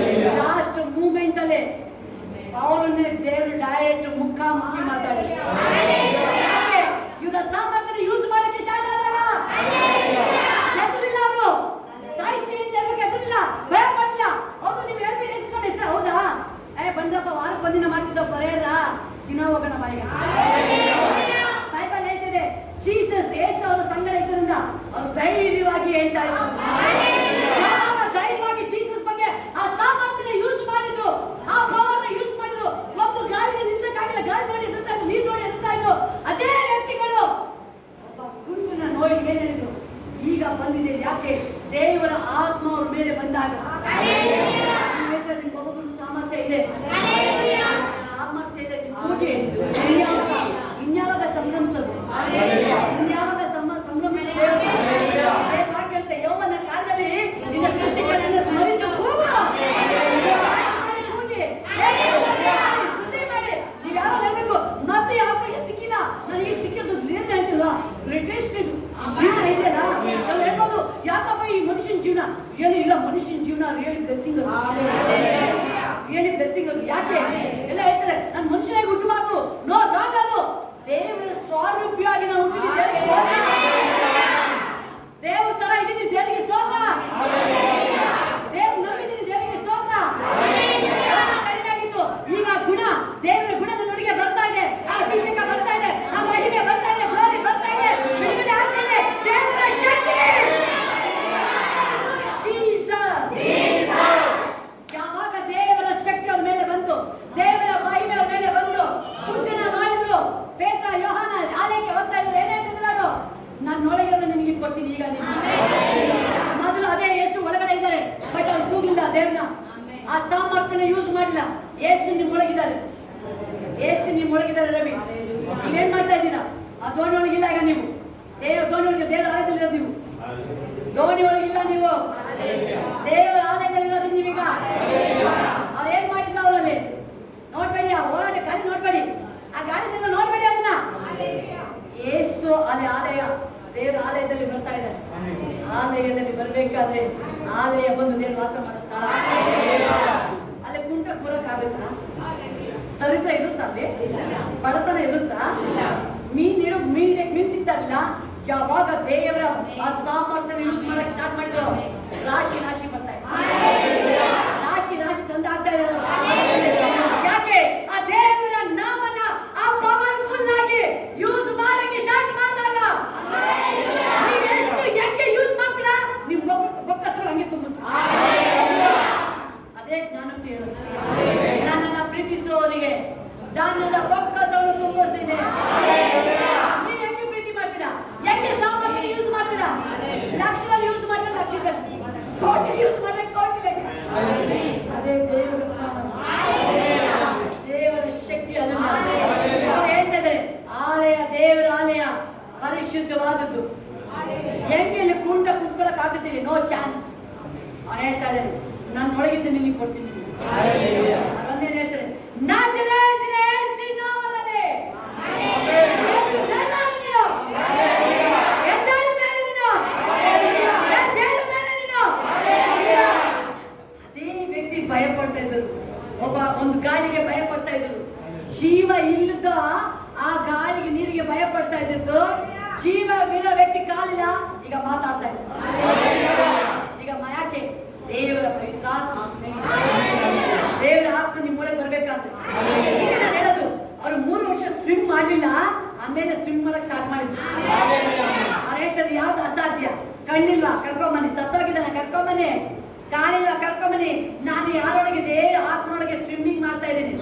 Speaker 1: ಲಾಸ್ಟ್ ಮೂಮೆಂಟ್ ಅಲ್ಲಿ ಅವರನ್ನೇ ದೇವರು ಡೈರೆಕ್ಟ್ ಮುಖಾಮುಖಿ ಮಾತಾಡಿ ಇವರ ಸಾಮರ್ಥ್ಯ ಯೂಸ್ ಮಾಡಕ್ಕೆ ಸ್ಟಾರ್ಟ್ ಆದಾಗ ಎದುರಿಲ್ಲ, ಅವರು ಸಾಯಿಸ್ತೀವಿ ಅಂತ ಹೇಳ್ಬೇಕು, ಎದುರಿಲ್ಲ, ಭಯ ಪಡಲಿಲ್ಲ. ಹೌದು, ನೀವು ಹೇಳ್ಬಿಡಿ ಹೆಸರು ಹೌದಾ? ಬಂದ್ರಪ್ಪ ವಾರಕ್ಕೊಂದಿನ ಮಾಡ್ತಿದ್ದ ಬರೆಯರ ದಿನ ಹೋಗೋಣ ಬಾಯಿಗೆ. ಬೈಬಲ್ ಹೇಳ್ತಿದೆ ಜೀಸಸ್ ಯೇಸು ಅವರ ಸಂಗಡ ಇದ್ದರಿಂದ ಅವರು ಧೈರ್ಯವಾಗಿ ಹೇಳ್ತಾ ಇದ್ರು. ಧೈರ್ಯವಾಗಿ ಜೀಸಸ್ ಬಗ್ಗೆ ಆ ಸಾಮರ್ಥ್ಯ ಯೂಸ್ ಮಾಡಿದ್ರು, ಆ ಪವರ್ ಯೂಸ್ ಮಾಡಿದ್ರು. ಒಂದು ಗಾಳಿಗೆ ನಿಲ್ಸಕ್ಕಾಗಿಲ್ಲ, ಗಾಳಿ ನೋಡಿ ಎದುರ್ತಾ ಇದ್ರು, ನೀರು ನೋಡಿ ಎದುರ್ತಾ ಇದ್ರು. ಅದೇ ವ್ಯಕ್ತಿಗಳು ಒಬ್ಬ ಗುರುವಿನ ನೋಡಿ ಏನ್ ಹೇಳಿದ್ರು? ಈಗ ಬಂದಿದೆ, ಯಾಕೆ? ದೇವರ ಆತ್ಮ ಅವ್ರ ಮೇಲೆ ಬಂದಾಗ ಒಬ್ಬೊಬ್ಬರು ಸಾಮರ್ಥ್ಯ ಇದೆ, ಸಾಮರ್ಥ್ಯ ಇದೆ. ಹೋಗಿ ಇನ್ಯಾವಾಗ ಸಂಭ್ರಮಿಸೋದು, ಇನ್ಯಾವಾಗ ಸಂಭ್ರಮಿಸೋದು? ಯೌವನ ಕಾಲದಲ್ಲಿ ನಿನ್ನ ಸೃಷ್ಟಿಕರನ್ನು ಸ್ಮರಿಸು, ಸ್ತುತಿ ಮಾಡಿ. ನೀವು ಯಾವಾಗ ಹೇಳ್ಬೇಕು? ಮತ್ತೆ ಅವಕಾಶ ಸಿಕ್ಕಿಲ್ಲ, ನನಗೆ ಸಿಕ್ಕಿದ್ದು ಏನ್ ಹೇಳ್ತಿಲ್ವಾ? ಲೇಟೆಸ್ಟ್ ಜೀವನ ಇದೆಯಲ್ಲ, ನಾವು ಹೇಳ್ಬೋದು ಯಾಕಪ್ಪ ಈ ಮನುಷ್ಯನ ಜೀವನ ಏನು ಇಲ್ಲ, ಮನುಷ್ಯನ ಜೀವನ ರಿಯಲಿ ಬ್ಲೆಸ್ಸಿಂಗ್, ರಿಯಲಿ ಬ್ಲೆಸ್ಸಿಂಗ್. ಯಾಕೆ ಎಲ್ಲ ಹೇಳ್ತಾರೆ ನಾನು ಮನುಷ್ಯನಾಗಿ ಹುಟ್ಟಬಾರ್ದು? No, wrong. ಅದು ದೇವರ ಸ್ವರೂಪಿಯಾಗಿ ನಾವು ಹುಟ್ಟಿದ್ದೀವಿ, ದೇವ್ರ ತರ ಇದ್ದೀನಿ, ದೇವರಿಗೆ ಸ್ತೋತ್ರ. ದೇವ್ರು ನಂಬಿದ್ದೀನಿ, ದೇವರಿಗೆ ಸ್ತೋತ್ರ. ಕಡಿಮೆ ಆಗಿತ್ತು, ಈಗ ಗುಣ, ದೇವರ ಗುಣ ನನ್ನೊಳಗೆ ಬರ್ತಾ ಇದೆ, ಆ ಅಭಿಷೇಕ ಬರ್ತಾ ಇದೆ, ಆ ಮಹಿಮೆ ಬರ್ತಾ ಇದೆ, ಗ್ಲೋರಿ ಬರ್ತಾ ಇದೆ, ಬಿಡುಗಡೆ ಆಗ್ತಾ ಇದೆ. ದೇವರ ಶಕ್ತಿ ಯಾವಾಗ ದೇವರ ಶಕ್ತಿ ಅವ್ರ ಮೇಲೆ ಬಂತು, ದೇವರ ಮಹಿಮೆ ಅವ್ರ ಮೇಲೆ ಬಂತು, ಹುಟ್ಟಿನ ಮಾಡಿದ್ರು. ಪೇತ್ರ ಯೋಹಾನ ಆಲಯಕ್ಕೆ ಹೋಗ್ತಾ ಇದ್ದಾರೆ, ಏನ್ ಹೇಳ್ತಿದ್ರು? ನನ್ನೊಳಗಿರೋದು ನಿನಗೆ ಕೊಡ್ತೀನಿ. ಈಗ ಮೊದಲು ಅದೇ ಯೇಸು ಒಳಗಡೆ ಇದ್ದಾರೆ, ಬಟ್ ಅವ್ರು ಕೂಗ್ಲಿಲ್ಲ ದೇವ್ರನ್ನ, ಆ ಸಾಮರ್ಥ್ಯನ ಯೂಸ್ ಮಾಡಿಲ್ಲ. ಯೇಸು ನಿಮ್ಮೊಳಗಿದ್ದಾರೆ, ಯೇಸು ನಿಮ್ಮೊಳಗಿದ್ದಾರೆ. ರವಿ, ನೀವೇನ್ ಮಾಡ್ತಾ ಇದ್ದೀರಾ? ಆ ದೋಣಿ ಒಳಗಿಲ್ಲ. ಈಗ ನೀವು ದೋಣಿ ಒಳಗೆ, ದೇವರ ಆಲಯದಲ್ಲಿರೋದು ನೀವು, ದೋಣಿ ಒಳಗಿಲ್ಲ ನೀವು, ದೇವರ ಆಲಯದಲ್ಲಿರೋದು ನೀವೀಗ. ಅವ್ರು ಏನ್ ಮಾಡಿದ್ರು? ಅವರಲ್ಲಿ ನೋಡ್ಬೇಡಿ, ಆ ಹೋರಾಟ ಗಾಳಿ ನೋಡ್ಬೇಡಿ, ಆ ಗಾಳಿದಿಂದ ನೋಡ್ಬೇಡಿ ಅದನ್ನ. ಯೇಸು ಆಲಯ, ದೇವರ ಆಲಯದಲ್ಲಿ ಬರ್ತಾ ಇದ್ದಾರೆ. ಆಲಯದಲ್ಲಿ ಬರ್ಬೇಕಾದ್ರೆ ಆಲಯ ಬಂದು ದೇವರು ವಾಸ ಮಾಡೋ ಸ್ಥಳ. ಅಲ್ಲಿ ಕುಂಟ ಕೂರಕ್ಕಾಗುತ್ತಾ? ದರಿದ್ರ ಇರುತ್ತಾ? ಅಲ್ಲಿ ಬಡತನ ಇರುತ್ತಾ? ಮೀನ್ ಸಿಗ್ತಾ ಇಲ್ಲ. ಯಾವಾಗ ದೇವರ ಆ ಸಾಮರ್ಥ್ಯ ಯೂಸ್ ಮಾಡಕ್ ಸ್ಟಾರ್ಟ್ ಮಾಡಿದ್ರು, ರಾಶಿ ರಾಶಿ ಬರ್ತಾ ಇದೆ, ರಾಶಿ ರಾಶಿ ತಂದು ಆಗ್ತಾ ಇದ್ದಾರೆ. ಯಾಕೆ? ಆ ದೇವರ ನಾಮನ ಆ ಪವರ್ಫುಲ್ ಆಗಿ ಯೂಸ್ ಮಾಡಕ್ಕೆ ಸ್ಟಾರ್ಟ್ ಮಾಡಿದಾಗ ನೀವು ಎಷ್ಟು ಹೆಂಗೆ ಯೂಸ್ ಮಾಡ್ತೀರಾ, ನಿಮ್ ಬೊಕ್ಕಸಗಳು ಹಂಗೆ ತುಂಬುತ್ತೆ. ಅದೇ ಜ್ಞಾನಕ್ಕೆ ಹೇಳೋದು. ನನ್ನನ್ನ ಪ್ರೀತಿಸುವವರಿಗೆ ದಾನದ ಬೊಕ್ಕಸಗಳು ತುಂಬಿಸ್ತಿದೆ. ನೀವು ಹೆಂಗೆ ಪ್ರೀತಿ ಮಾಡ್ತೀರಾ? ಹೆಂಗೆ ಸಾಮರ್ಥ್ಯ ಯೂಸ್ ಮಾಡ್ತೀರಾ? ಲಕ್ಷದಲ್ಲಿ ಯೂಸ್ ಮಾಡ್ತೀರಾ, ಲಕ್ಷ ಕೋಟಿ ಯೂಸ್ ಮಾಡಿದ್ರೆ ಕೋಟಿ ಲೆಕ್ಕ. ಅದೇ ದೇವರ ಶಕ್ತಿ. ಅದನ್ನ ಅವ್ರು ಹೇಳ್ತಾ ಇದ್ದಾರೆ, ಆಲಯ, ದೇವರ ಆಲಯ ಪರಿಶುದ್ಧವಾದದ್ದು. ಹೆಂಗೆ ಇಲ್ಲಿ ಕುಂಟ ಕುತ್ಕೊಳ್ಳಕ್ ಆಗುತ್ತಿಲ್ಲ? No chance. ಅವ್ರು ಹೇಳ್ತಾ ಇದ್ದಾರೆ, ನಾನು ಒಳಗಿದ್ದು ನಿನಗೆ ಕೊಡ್ತೀನಿ. ಅದನ್ನೇನು ಹೇಳ್ತಾರೆ? ಅದೇ ವ್ಯಕ್ತಿ ಭಯ ಪಡ್ತಾ ಇದ್ರು, ಒಂದು ಗಾಳಿಗೆ ಭಯ ಪಡ್ತಾ ಇದ್ರು. ಜೀವ ಇಲ್ಲದ ಆ ಗಾಳಿಗೆ, ನೀರಿಗೆ ಭಯ ಪಡ್ತಾ ಇದ್ದದ್ದು. ಜೀವವಿರೋ ವ್ಯಕ್ತಿ ಕಾಲಿಲ್ಲ, ಈಗ ಮಾತಾಡ್ತಾ ಇದ್ದ. ಈಗ ಯಾಕೆ? ದೇವರ ಪವಿತ್ರಾತ್ಮ, ದೇವರ ಆತ್ಮ ನಿಮ್ಮೊಳಗೆ ಬರ್ಬೇಕಾದ್ರೆ. ಈಗ ನಾನು ಹೇಳೋದು, ಅವ್ರು 3 ವರ್ಷ ಸ್ವಿಮ್ ಮಾಡ್ಲಿಲ್ಲ, ಆಮೇಲೆ ಸ್ವಿಮ್ ಮಾಡಕ್ ಸ್ಟಾರ್ಟ್ ಮಾಡಿದ್ರು. ಅವ್ರು ಹೇಳ್ತಾರೆ, ಯಾವ್ದು ಅಸಾಧ್ಯ? ಕಣ್ಣಿಲ್ವಾ? ಕರ್ಕೊಂಬನ್ನಿ. ಸತ್ತೋಗಿದ್ದಾನೆ? ಕರ್ಕೊಂಬನ್ನಿ. ಕಾಲಿಲ್ಲ? ಕರ್ಕೊಂಬನ್ನಿ. ನಾನು ಯಾರೊಳಗೆ? ದೇವರ ಆತ್ಮೊಳಗೆ ಸ್ವಿಮ್ಮಿಂಗ್ ಮಾಡ್ತಾ ಇದ್ದೀನಿ.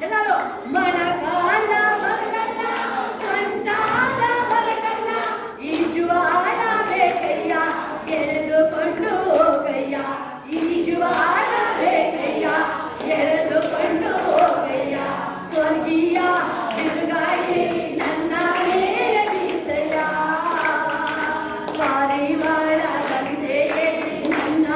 Speaker 1: ಎಲ್ಲರೂ ಮಣಕಾಲ ಬರಗಲ್ಲ, ಸ್ವಂತಾದ ಬರಗಲ್ಲ, ಈಜುವಾಡಬೇಕಯ್ಯ, ಎಳೆದುಕೊಂಡು ಹೋಗಯ್ಯ, ಈಜುವಾಡಬೇಕಯ್ಯ, ಎಳೆದುಕೊಂಡು ಹೋಗಯ್ಯ, ಸ್ವರ್ಗೀಯ ಬಿರುಗಾಳಿ ನನ್ನ ಮೇಲೆ ಬೀಸಯ್ಯ, ಪಾರಿವಾಳ ತಂದೆಗೆ ನನ್ನ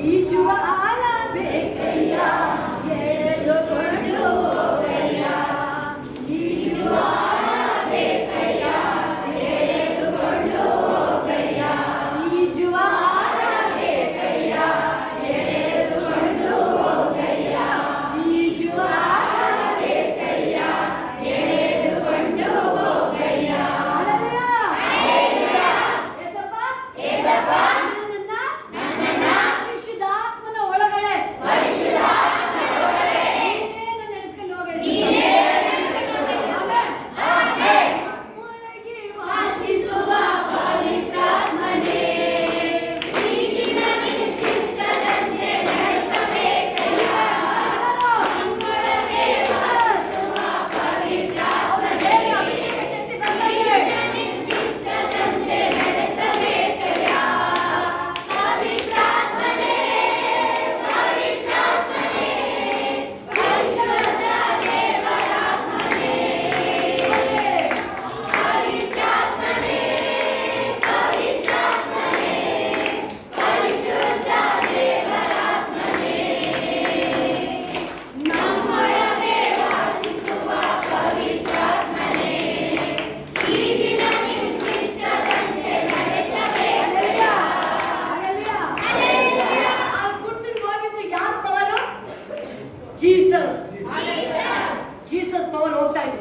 Speaker 1: ಈಜುವ ಆಳ ಬೇಕಯ್ಯ ಎಳೆದುಕೊಂಡು ಹೋಗಯ್ಯ ಈಜುವ ಆಳ ಬೇಕಯ್ಯ ಎಳೆದುಕೊಂಡು ಹೋಗಯ್ಯ ಈಜುವ ಆಳ ಬೇಕಯ್ಯ ಎಳೆದುಕೊಂಡು ಹೋಗಯ್ಯ ಈಜುವ ಆಳ ಬೇಕಯ್ಯ ಎಳೆದುಕೊಂಡು ಹೋಗಯ್ಯ ಜೀಸಸ್ ಪವರ್ ಹೋಗ್ತಾ ಇದೆ.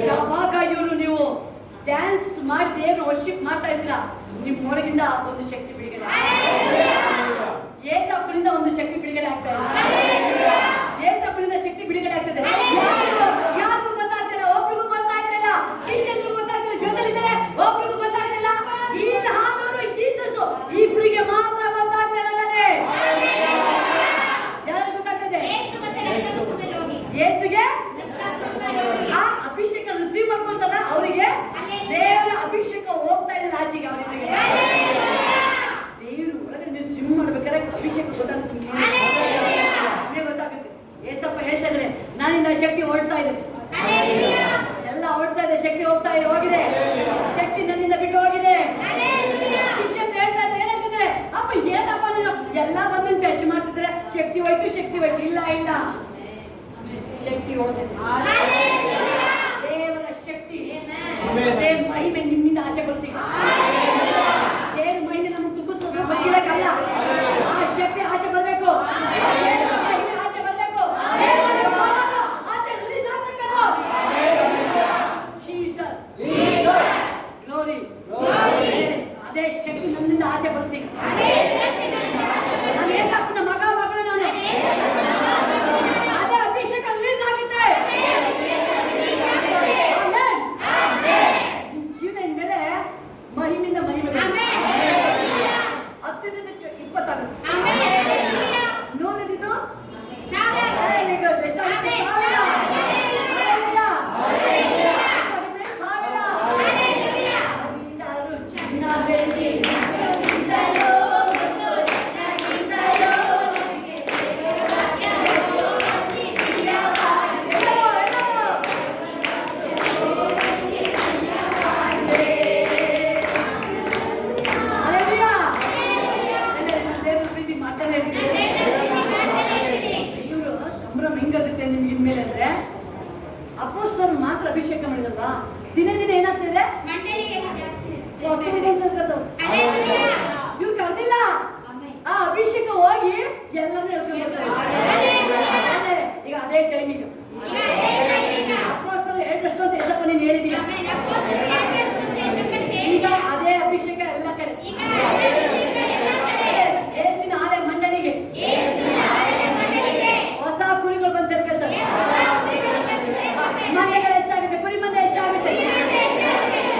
Speaker 1: ಯಾವಾಗ ಇವರು ನೀವು ಡ್ಯಾನ್ಸ್ ಮಾಡಿ ದೇವ್ರನ್ನ ವರ್ಷಿಪ್ ಮಾಡ್ತಾ ಇದ್ದೀರಾ, ನಿಮ್ಮ ಒಳಗಿಂದ ಒಂದು ಶಕ್ತಿ ಬಿಡುಗಡೆ, ಏಸಪ್ಪನಿಂದ ಒಂದು ಶಕ್ತಿ ಬಿಡುಗಡೆ ಆಗ್ತಾ ಇದೆ. ಏಸಪ್ಪನಿಂದ ಶಕ್ತಿ ಬಿಡುಗಡೆ ಆಗ್ತದೆ. ಯಾರಿಗೂ ಗೊತ್ತಾಗ್ತಿಲ್ಲ, ಒಬ್ರಿಗೂ ಗೊತ್ತಾಗ್ತಿಲ್ಲ, ಶಿಷ್ಯನಿಗೂ ಗೊತ್ತಾಗ್ತಿಲ್ಲ, ಜೊತೆಲಿದ್ದಾರೆ ಒಬ್ರಿಗೂ ಗೊತ್ತಾಗ್ತಿಲ್ಲ. ಇಲ್ಲಿ ಹಾದವರು ಜೀಸಸ್ ಇಬ್ಬರಿಗೆ ಮಾತ್ರ ಗೊತ್ತಾಗ್ತಾ ಇರೋದಲ್ಲೇ. ಯಾರು ಗೊತ್ತಾಗ್ತದೆ? ಯೇಸುಗೆ ಆ ಅಭಿಷೇಕ ರಿಸೀವ್ ಮಾಡ್ಕೊಂತಾರ, ಅವರಿಗೆ ದೇವರ ಅಭಿಷೇಕ ಹೋಗ್ತಾ ಇದೆ ಆಚೆಗೆ. ಅವರಿಗೆ ದೇವರು ಒಳಗಡೆ ನೀವು ಸ್ವಿಮ್ ಮಾಡ್ಬೇಕಾದ್ರೆ ಅಭಿಷೇಕ ಗೊತ್ತಾಗುತ್ತೆ, ಗೊತ್ತಾಗುತ್ತೆ. ಏಸಪ್ಪ ಹೇಳ್ತಾ ಇದ್ರೆ ನನ್ನಿಂದ ಶಕ್ತಿ ಹೊರಡ್ತಾ ಇದೆ, ಎಲ್ಲ ಹೊರಡ್ತಾ ಇದೆ, ಶಕ್ತಿ ಹೋಗ್ತಾ ಇದೆ, ಹೋಗಿದೆ, ಶಕ್ತಿ ನನ್ನಿಂದ ಬಿಟ್ಟು ಹೋಗಿದೆ. ಶಿಷ್ಯ ಹೇಳ್ತಾ ಇದ್ರೆ ಏನ್ ಹೇಳ್ತಿದ್ರೆ, ಅಪ್ಪ ಏನಪ್ಪ ನೀನು ಎಲ್ಲ ಬಂದು ಟಚ್ ಮಾಡ್ತಿದ್ರೆ ಶಕ್ತಿ ಹೋಯ್ತು, ಶಕ್ತಿ ಹೋಯ್ತು. ಇಲ್ಲ ಇಲ್ಲ, ಶಕ್ತಿ ಹೋಗಿದೆ. ದೇವರ ಶಕ್ತಿ, ಅದೇ ಮಹಿಮೆ ನಿಮ್ಮಿಂದ ಆಚೆ ಬರ್ತೀವಿ. ದೇವರ ಮಹಿಮೆ ನಮಗೆ ತುಂಬಿಸೋದು ಬಚ್ಚಿಡಕ್ಕಲ್ಲ, ಆ ಶಕ್ತಿ ಆಚೆ ಬರ್ಬೇಕು, ಮಹಿಮೆ ಆಚೆ ಬರ್ಬೇಕು, ಆಚೆ ರಿಲೀಸ್ ಆಗ್ಬೇಕದು. ಜೀಸಸ್ ಗ್ಲೋರಿ, ಅದೇ ಶಕ್ತಿ ನನ್ನಿಂದ ಆಚೆ ಬರ್ತೀವಿ. ನಾನು ಏಸಪ್ಪನ ಮಗ ಮಗಳು, ನಾನು ಅದೇ ಅಭಿಷೇಕ ರಿಲೀಸ್ ಆಗುತ್ತೆ. ನಿಮ್ ಜೀವನ ಮೇಲೆ ಮಹಿಮಿಂದ ಮಹಿಮೆ 10-20 ನೋಡಿದ್ದು ಅಪೋಸ್ತಲರು ಮಾತ್ರ ಅಭಿಷೇಕ ಮಾಡಿದಲ್ವಾ, ದಿನೇ ದಿನ ಏನಾಗ್ತಿದೆ, ಇವ್ರು ಕರೆದಿಲ್ಲ, ಆ ಅಭಿಷೇಕ ಹೋಗಿ ಎಲ್ಲರನ್ನೂ ಹೇಳ್ಕೊಂಡು ಬರ್ತಾರೆ. ಈಗ ಅದೇ ಟೈಮಿಗೆ ಅಪೋಸ್ತಲರು ಹೇಳಿದಷ್ಟು ಅಂತ ಏಸಪ್ಪ ನೀನು ಹೇಳಿದೀಯ, ಈಗ ಅದೇ ಅಭಿಷೇಕ ಎಲ್ಲ ಕಡೆ ಯೇಸುವಿನ ಆಲಯ ಮಂಡಳಿಗೆ ಹೊಸ ಕುರಿಗಳು ಬಂದು ಸೇರ್ಕೊಳ್ತವೆ. ಮಂದೆಗಳು ಹೆಚ್ಚಾಗುತ್ತೆ, ಕುರಿ ಮಂದೆ ಹೆಚ್ಚಾಗುತ್ತೆ.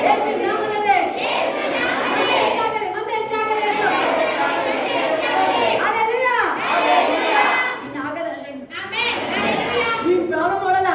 Speaker 1: ಯೇಸುವಿನ ನಾಮದಲ್ಲಿ ಹೆಚ್ಚಾಗಲಿ, ಮಂದೆ ಹೆಚ್ಚಾಗಲಿ. ಹಲ್ಲೆಲೂಯಾ. ಇನ್ನು ಆಗದ ನೀವು ಪ್ರಾಬ್ಲಮ್ ಮಾಡಲ್ಲ,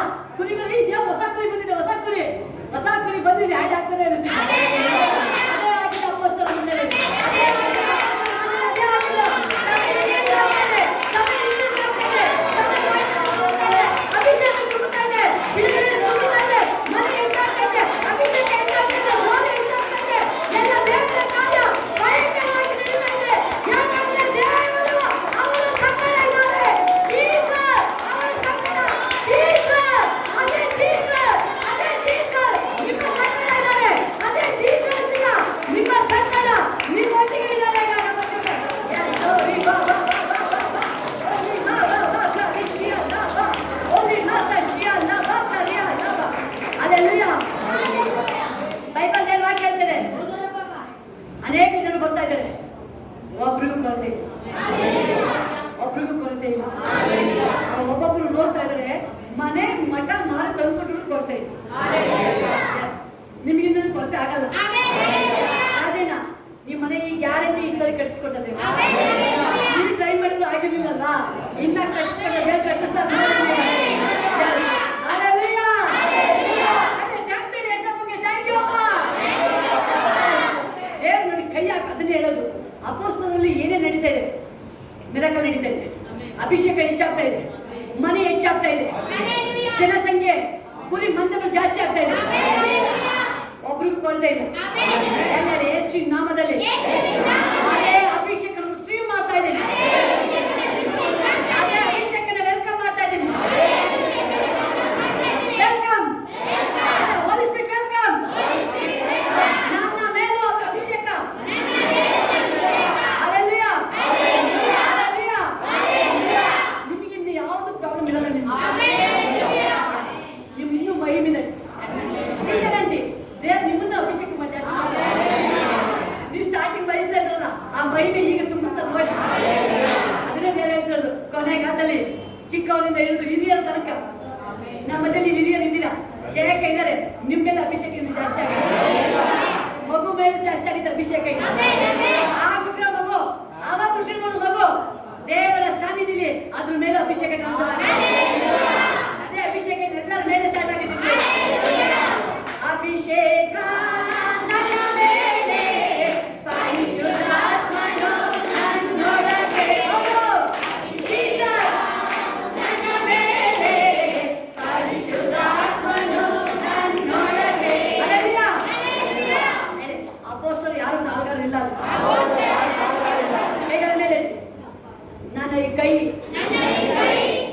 Speaker 1: ಆಗಲ್ಲ. ರಾಜೇನ ನಿಮ್ಮ ಮನೆ ಈ ಗ್ಯಾರಂಟಿ ಈ ಸರಿ ಕಟ್ಟಿಸ್ಕೊಟ್ಟದೆ. ನೀವು ಟ್ರೈ ಮಾಡಿದ್ರು ಆಗಿರ್ಲಿಲ್ಲಲ್ಲ, ಇನ್ನ ಕಟ್ಟಿಸ್ಕೊಂಡ್ರೆ ಕಟ್ಟಿಸ್ತಾರೆ. ದೇವ್ರು ನೋಡಿ ಕೈ ಹಾಕಿ ಅದನ್ನೇ ಹೇಳೋದು. ಅಪೊಸ್ತಲರಲ್ಲಿ ಏನೇ ನಡೀತಾ ಇದೆ, ಮಿರಾಕಲ್ ನಡೀತಾ ಇದೆ, ಅಭಿಷೇಕ ಹೆಚ್ಚಾಗ್ತಾ ಇದೆ, ಮನೆ ಹೆಚ್ಚಾಗ್ತಾ ಇದೆ, ಜನಸಂಖ್ಯೆ ಕುರಿ ಮಂದಗಳು ಜಾಸ್ತಿ ಆಗ್ತಾ ಇದೆ, ಒಬ್ರಿಗೂ ಕೊರತೆ ಇಲ್ಲ. ಎಲ್ಲರೂ ಯೇಸು ನಾಮದಲ್ಲಿ ಅದೇ ಅಭಿಷೇಕ ರಿಸೀವ್ ಮಾಡ್ತಾ ಇದ್ದೀನಿ, ಅದೇ ಅಭಿಷೇಕನ ವೆಲ್ಕಮ್ ಮಾಡ್ತಾ ಇದ್ದೀನಿ. ವೆಲ್ಕಮ್ ಹೋಲಿ ಸ್ಪಿರಿಟ್, ವೆಲ್ಕಮ್. ನನ್ನ ಮೇಲೂ ಅಭಿಷೇಕ. Hallelujah, hallelujah. ನಿಮಗಿಂದ ಯಾವುದು ಪ್ರಾಬ್ಲಮ್ ಇರಲ್ಲ. ನಿಮ್ ಇನ್ನೂ ಮಹಿಮಿದೆ. ಟೀಚರಂಟಿ ದೇವ್ರು ನಿಮ್ಮನ್ನು ಅಭಿಷೇಕ ಮಾಡಿ ನೀವು ಸ್ಟಾರ್ಟಿಂಗ್ ಬಯಸ್ತಾ ಇದ್ರಲ್ಲ, ಆ ಮಹಿಮೆ ಈಗ ತುಂಬಿಸ್ತಾರೆ ನೋಡಿ. ಅದನ್ನೇ ದೇವ್ರು ಹೇಳ್ತಿರೋದು, ಕೊನೆ ಕಾಲದಲ್ಲಿ ಚಿಕ್ಕವರಿಂದ ಹಿಡಿದು ಹಿರಿಯರ ತನಕ ನಮ್ಮದಲ್ಲಿ ಹಿರಿಯರು ಇದ್ದೀರಾ, ಜಯಕ್ಕೆ ಇದ್ದಾರೆ. ನಿಮ್ಮ ಮೇಲೆ ಅಭಿಷೇಕ ಜಾಸ್ತಿ ಆಗಿದೆ, ಮಗು ಮೇಲೆ ಜಾಸ್ತಿ ಆಗಿದೆ ಅಭಿಷೇಕ. ಆಗ್ಬಿಟ್ರೆ ಮಗು ಆವತ್ತು ಹುಟ್ಟಿರ್ಬೋದು, ಮಗು ದೇವರ ಸನ್ನಿಧಿಲಿ ಅದ್ರ ಮೇಲೆ ಅಭಿಷೇಕ ಟ್ರಾನ್ಸ್ಫರ್ ಆಗಿದೆ. ಅದೇ ಅಭಿಷೇಕ ಎಲ್ಲರ ಮೇಲೆ ಸ್ಟಾರ್ಟ್ ಆಗಿದೆ. ಅಭಿಷೇಕ ನನ್ನ ಮೇಲೆ ಪರಿಶುದ್ಧಾತ್ಮನು ನನ್ನೊಳಗೆ. ಜೀಸಸ್ ನನ್ನ ಮೇಲೆ ಪರಿಶುದ್ಧಾತ್ಮನು ನನ್ನೊಳಗೆ. ಹಲ್ಲೆಲೂಯಾ. ಅಪೊಸ್ತಲರು ಯಾರು ಸಾಲಗಾರರು ಇಲ್ಲ. ಕೈಗಳ ಮೇಲೆ ನನ್ನ ಈ ಕೈ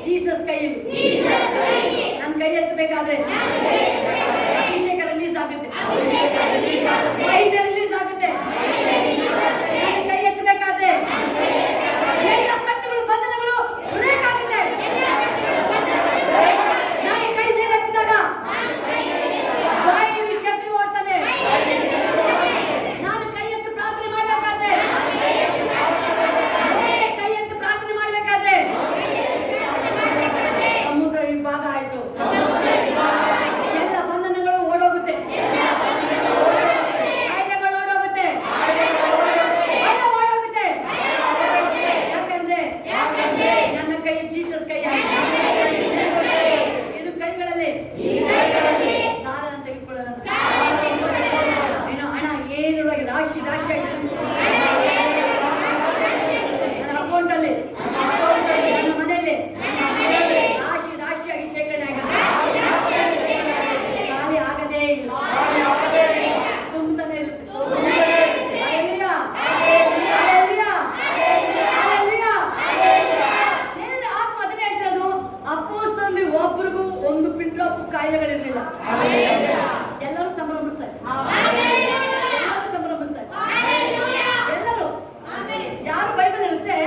Speaker 1: ಜೀಸಸ್ ಕೈ. ನನ್ನ ಕೈ ಎತ್ತಬೇಕಾದ್ರೆ ಅಭಿಷೇಕ ರಿಲೀಸ್ ಆಗುತ್ತೆ, ರಿಲೀಸ್ ಆಗುತ್ತೆ. ಕೈ ಎತ್ತಬೇಕಾದ್ರೆ ಎಲ್ಲ ಕಟ್ಟುಗಳು ಬಂಧನಗಳು ಬ್ರೇಕ್ ಆಗುತ್ತೆ. ನಾನು ಕೈ ಮೇಲೆ ಎತ್ತಿದಾಗ ಬಾಯಲ್ಲಿ ಛತ್ರಿ ಓಡ್ತಾನೆ. ನಾನು ಕೈ ಎತ್ತು ಪ್ರಾರ್ಥನೆ ಮಾಡಬೇಕಾದ್ರೆ, ಕೈ ಎತ್ತು ಪ್ರಾರ್ಥನೆ ಮಾಡಬೇಕಾದ್ರೆ ಸಮುದ್ರ ವಿಭಾಗ ಆಯ್ತು. ಎಲ್ಲ ಬಂಧನಗಳು ಓಡೋಗುತ್ತೆ, ಕಾಯಿಲೆಗಳು ಓಡೋಗುತ್ತೆ, ಓಡೋಗುತ್ತೆ. ಯಾಕಂದ್ರೆ ನನ್ನ ಕೈ ಜೀಸಸ್ ಕೈ ಆಯ್ತು. ಇದು ಕೈಗಳಲ್ಲಿ ಸಾಲನ್ನು ತೆಗೆದುಕೊಳ್ಳಲ್ಲ. ಇನ್ನು ಹಣ ಏನೊಳಗೆ ರಾಶಿ ರಾಶಿ ಆಗಿದೆ ನನ್ನ ಅಕೌಂಟಲ್ಲಿ, ನನ್ನ ಮನೆಯಲ್ಲಿ ರಾಶಿ ರಾಶಿಯಾಗಿ ಶೇಖರಣೆ ಆಗಿದೆ. ಖಾಲಿ ಆಗದೇ ಇಲ್ಲ, ತುಂಬುತ್ತಾನೆ ಇರುತ್ತೆ. Hallelujah, hallelujah, hallelujah. ದೇವರ ಆತ್ಮ ಅದನ್ನೇ ಹೇಳ್ತಿರೋದು. ಅಪೊಸ್ತಲರಲ್ಲಿ ಒಬ್ಬರಿಗೂ ಒಂದು ಪಿಂಡ್ರಾಪ್ ಕಾಯಿಲೆಗಳಿರಲಿಲ್ಲ. ಎಲ್ಲರೂ ಸಂಭ್ರಮಿಸ್ತಾರೆ, ಎಲ್ಲರೂ ಸಂಭ್ರಮಿಸ್ತಾರೆ. ಎಲ್ಲರೂ ಯಾರು ಬೈಬಲ್ ಇರುತ್ತೆ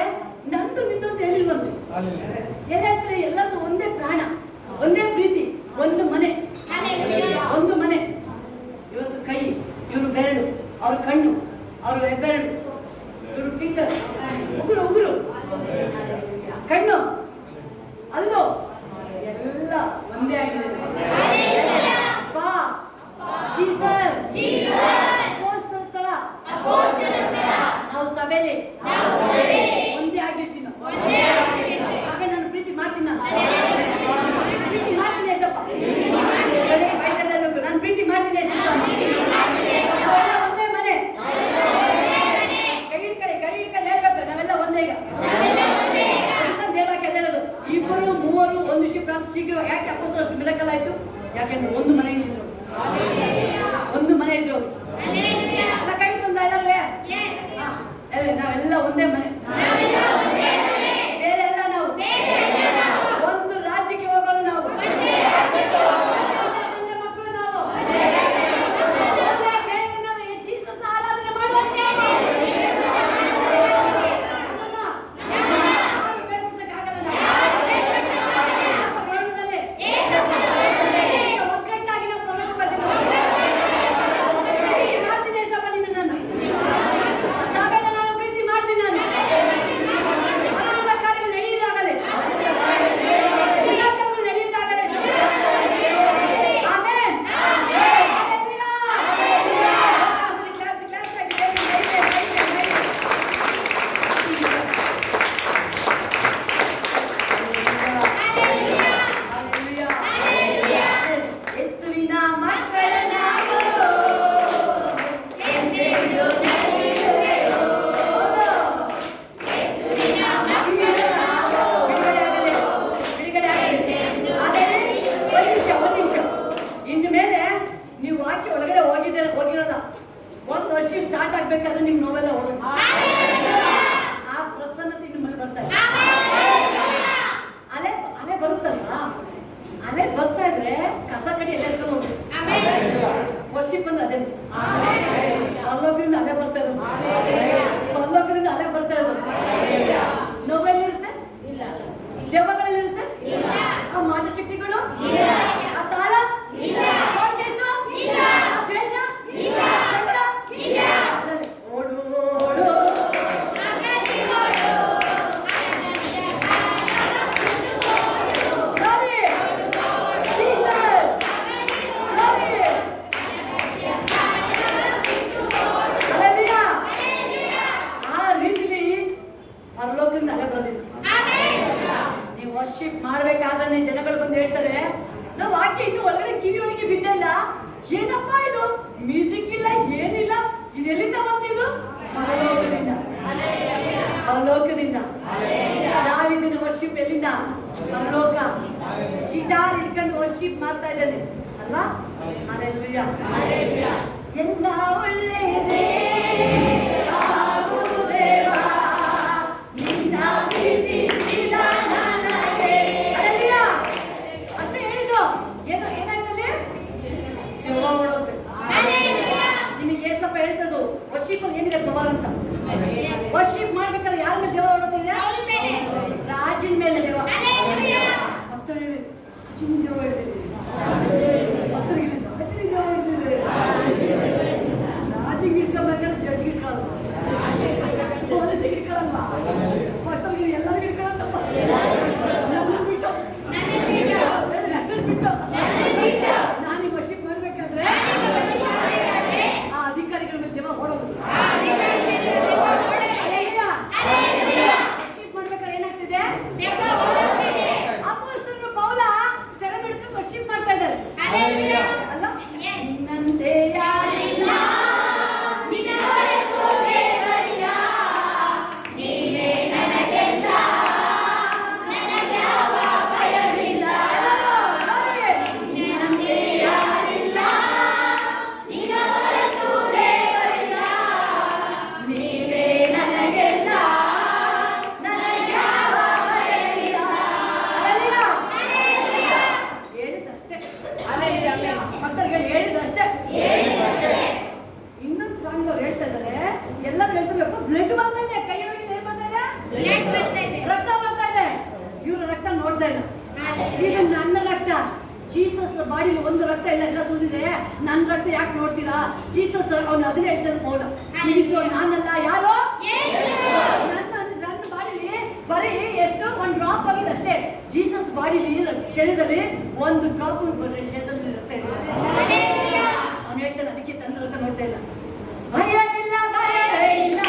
Speaker 1: ನಂದು ನಿಂದು ಅಂತ ಹೇಳಿಲ್ ಬಂದು ಎಲ್ಲ ಹೇಳ್ತಾರೆ. ಎಲ್ಲರದು ಒಂದೇ ಪ್ರಾಣ, ಒಂದೇ ಪ್ರೀತಿ, ಒಂದು ಮನೆ, ಒಂದು ಮನೆ. ಇವತ್ತು ಕೈ, ಇವರು ಬೆರಳು, ಅವ್ರ ಕಣ್ಣು, ಅವ್ರ ಹೆಬ್ಬೆರಳು, ಇವರು ಫಿಂಗರ್, ಉಗುರು, ಕಣ್ಣು, ಅಲ್ಲೋ ಎಲ್ಲ ಒಂದೇ ಆಗಿದೆ. ಬಾ ಜೀಸಸ್, ಅಪೊಸ್ತಲರ ತರ ನಾವು ಸಭೆಯಲ್ಲಿ ಒಂದೇ ಆಗಿರ್ತೀವಿ. ಸಭೆ ನಾನು ಪ್ರೀತಿ ಮಾಡ್ತೀನಿ, ಪ್ರೀತಿ ಮಾಡ್ತೀನಿ ಏಸಪ್ಪ. ನಾನು ಪ್ರೀತಿ ಮಾಡ್ತೀನಿ ಒಂದೇ ಮನೆ. ಕೈ ಹೇಳ್ಬೇಕು, ನಾವೆಲ್ಲ ಒಂದೇ. ಈಗ ದೇವಕ್ಕೆ ಹೇಳೋದು, ಇಬ್ಬರು ಮೂವರು ಒಂದು ವಿಷಯ ಪ್ರಾರ್ಥನೆ ಶೀಘ್ರ. ಯಾಕೆ ಅಪೊಸ್ತಲರು ಅಷ್ಟು ಮಿರಾಕಲ್ ಆಯ್ತು? ಯಾಕೆಂದ್ರೆ ಒಂದು ಮನೆ ಇದ್ರು, ಒಂದು ಮನೆ ಇದ್ರು. ಕೈ ಬಂದ ಎಲ್ಲವೇ ನಾವೆಲ್ಲ ಸ್ಟಾರ್ಟ್ ಆಗ್ಬೇಕಾದ್ರೆ ನಿಮ್ ನೋವೆಲ್ಲ ಓಡೋದು. ಆ ಪ್ರಸನ್ನತೆ ನಿಮ್ಮಲ್ಲಿ ಬರ್ತಾ ಇದೆ. ಅಲೆ ಅಲೆ ಬರುತ್ತಲ್ವಾ, ಅಲೆ ಬರ್ತಾ ಇದ್ರೆ ಕಸ ಕಡಿ ಎಲ್ಲ ಎತ್ಕೊಂಡು ಹೋಗ್ಬೇಕು. ವರ್ಷಿಪ್ ಅಂದ್ರೆ ಅದೇ ಪರಲೋಕದಿಂದ ಅಲೆ ಬರ್ತಾ ಇರೋದು, ಪರಲೋಕದಿಂದ ಅಲೆ ಬರ್ತಾ ಇರೋದು. ನೋವೆಲ್ಲಿರುತ್ತೆ? ದೆವ್ವಗಳಲ್ಲಿರುತ್ತೆ? ಆ ಮಾಟಶಕ್ತಿಗಳು, ಆ ಸಾಲ, ಆ ಕೇಸು, ಆ ದ್ವೇಷ, ಜಗಳ, ಓಡು ಓಡು ಪರಲೋಕದಿಂದ ಅಲೆ ಬರೋದಿಲ್ಲ. ನೀವು ವರ್ಷಿಪ್ ಮಾಡ್ಬೇಕಾದ್ರೆ ಜನಗಳು ಬಂದು ಹೇಳ್ತಾರೆ, ನಾವು ವಾಕ್ಯ ಇನ್ನು ಒಳಗಡೆ ಕಿವಿ ಒಳಗೆ ಬಿದ್ದಿಲ್ಲ, ಏನಪ್ಪ ಇದು ಮ್ಯೂಸಿಕ್ ಇಲ್ಲ ಏನಿಲ್ಲ, ಇದೆಲ್ಲಿಂದ ಬಂದಿದ್ದು? ಪರಲೋಕದಿಂದ. ಪರಲೋಕದಿಂದ. ನಾವಿದ್ದೀನಿ ವರ್ಷಿಪ್ ಎಲ್ಲಿಂದ? ಪರಲೋಕ. ಗಿಟಾರ್ ಹಿಡ್ಕೊಂಡು ವರ್ಷಿಪ್ ಮಾಡ್ತಾ ಇದ್ದಾನೆ ಅಲ್ವಾ? ಹಲ್ಲೆಲೂಯಾ. ಎಲ್ಲ ಒಳ್ಳೆಯದೇ ಆಗುವುದೇವಾ, ನಿನ್ನ ಪ್ರೀತಿಸಿದ ನನಗೆ. ಹಲ್ಲೆಲೂಯಾ. ಅಷ್ಟೇ ಹೇಳಿದ್ದು. ಏನು ಏನಾಯ್ತಲ್ಲಿ? ದೆವ್ವ ಓಡೋಗ್ತದೆ. ನಿಮಗೆ ಏಸಪ್ಪ ಹೇಳ್ತದ್ದು ವರ್ಷಿಪ್ ಅಲ್ಲಿ ಏನಿದೆ ಪವರ್ ಅಂತ. ವರ್ಷಿಪ್ ಮಾಡ್ಬೇಕಾದ್ರೆ ಯಾರ ಮೇಲೆ ದೆವ್ವ ಓಡೋಗ್ತಿದೆ? ರಾಜನ ಮೇಲೆ ದೆವ್ವ. ಭಕ್ತರು ಹೇಳಿ ರಾಜನ ದೆವ್ವ ಹಿಡಿದಿದೆ. ಭಕ್ತರು ಹೇಳಿ ರಾಜನ ದೆವ್ವ ಹಿಡಿದಿದೆ. ರಾಜಿಗೆ ಇಟ್ಕೊಬೇಕಾದ್ರೆ ಜಡ್ಜ್ಗೆ ಇಟ್ಕೊಳ್ಳಲ್ವ, ಪೊಲೀಸಿಗೆ ಇಟ್ಕೊಳ್ಳಲ್ವ, ಭಕ್ತರಿಗೆ ಎಲ್ಲರಿಗೂ ಇಟ್ಕೊಳ್ಳತ್ತಪ್ಪ. ನನ್ನನ್ನು ಬಿಟ್ಟು ನಾನು ವರ್ಷಿಪ್ ಮಾಡ್ಬೇಕಾದ್ರೆ ಆ ಅಧಿಕಾರಿಗಳ ಮೇಲೆ ದೆವ್ವ ಓಡೋದು. ವರ್ಷಿಪ್ ಮಾಡ್ಬೇಕಾದ್ರೆ ಏನಾಗ್ತಿದೆ? ಅಪೊಸ್ತಲರು ಪೌಲ ಸೆರೆ ಹಿಡ್ಕೊಂಡು ವರ್ಷಿಪ್ ಮಾಡ್ತಾ ಇದ್ದಾರೆ ಅಲ್ಲ? ನಿನ್ನಂತೆ ಯಾರಿಲ್ಲ, ನಿನ್ನವರೆಗೂ ದೇವರಿಲ್ಲ, ನೀನೇ ನನಗೆಲ್ಲ, ನನಗ್ಯಾವ ಭಯವಿಲ್ಲ. ನಿನ್ನಂತೆ ಯಾರಿಲ್ಲ, ನಿನ್ನವರೆಗೂ ದೇವರಿಲ್ಲ, ನೀನೇ ನನಗೆಲ್ಲ, ನನಗ್ಯಾವ ಭಯವಿಲ್ಲ. ಹೇಳಿದಷ್ಟೇ. ಭಕ್ತರಿಗೆ ಹೇಳಿದಷ್ಟೇ. ಇನ್ನೊಂದು ಸಾಂಗ್ ಅವ್ರು ಹೇಳ್ತಾ ಇದ್ದಾರೆ, ಎಲ್ಲರೂ ಹೇಳ್ತಾರೆ ಬ್ಲಡ್ ಬರ್ತಾ ಇದೆ, ಕೈಯೊಳಗೆ ಏನ್ ಬರ್ತಾ ಇದೆ? ರಕ್ತ ಬರ್ತಾ ಇದೆ. ಇವ್ರ ರಕ್ತ ನೋಡ್ತಾ ಇಲ್ಲ. ಇದು ನನ್ನ ರಕ್ತ. ಜೀಸಸ್ ಬಾಡಿಲಿ ಒಂದು ರಕ್ತ ಇಲ್ಲ, ಎಲ್ಲ ಸುರಿದಿದೆ. ನನ್ನ ರಕ್ತ ಯಾಕೆ ನೋಡ್ತೀರಾ? ಜೀಸಸ್ ಅವನು ಅದನ್ನೇ ಹೇಳ್ತಾರೆ ಪೌಲ, ಜೀವಿಸೋ ನಾನಲ್ಲ, ಯಾರು? ನನ್ನ ಬಾಡಿಲಿ ಬರೀ ಎಷ್ಟು ಒಂದು ಡ್ರಾಪ್ ಆಗಿದೆ ಅಷ್ಟೇ. ಜೀಸಸ್ ಬಾಡಿಲಿ ಶರೀರದಲ್ಲಿ ಒಂದು ಡ್ರಾಪ್ ಶರೀರದಲ್ಲಿ ರಕ್ತ ಇದೆ. ಅವನು ಹೇಳ್ತಾನೆ ಅದಕ್ಕೆ ತನ್ನ ರಕ್ತ ನೋಡ್ತಾ ಇಲ್ಲ. ಭಯವಿಲ್ಲ, ಭಯವಿಲ್ಲ.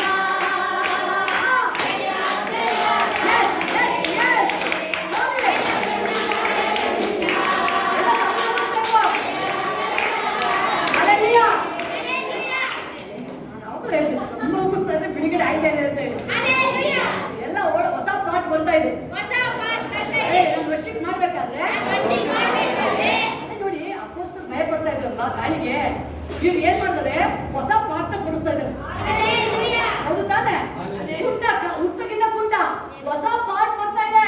Speaker 1: ಸಂಭ್ರಮಿಸ್ತಾ ಇದ್ರೆ ಬಿಡುಗಡೆ ಆಯ್ತಾ ಇದೆ ಅಂತ ಹೇಳಿ ಎಲ್ಲ ಹೊಸ ಪಾಠ ಬರ್ತಾ ಇದೆ. ವರ್ಷಿಪ್ ಮಾಡ್ಬೇಕಾದ್ರೆ ನೋಡಿ ಅಪೊಸ್ತಲರು ಭಯ ಪಡ್ತಾ ಇದ್ರಲ್ವಾ ಗಾಳಿಗೆ, ಇವ್ರು ಏನ್ ಮಾಡಿದ್ರೆ ಹೊಸ ಪಾಠನ ಕೊಡಿಸ್ತಾ ಇದ್ದಾರೆ. ಹೌದು ತಾನೆ? ಕುಂಟ ಹುಟ್ಟಗಿಂತ ಕುಂಟ ಹೊಸ ಪಾಠ ಬರ್ತಾ ಇದೆ.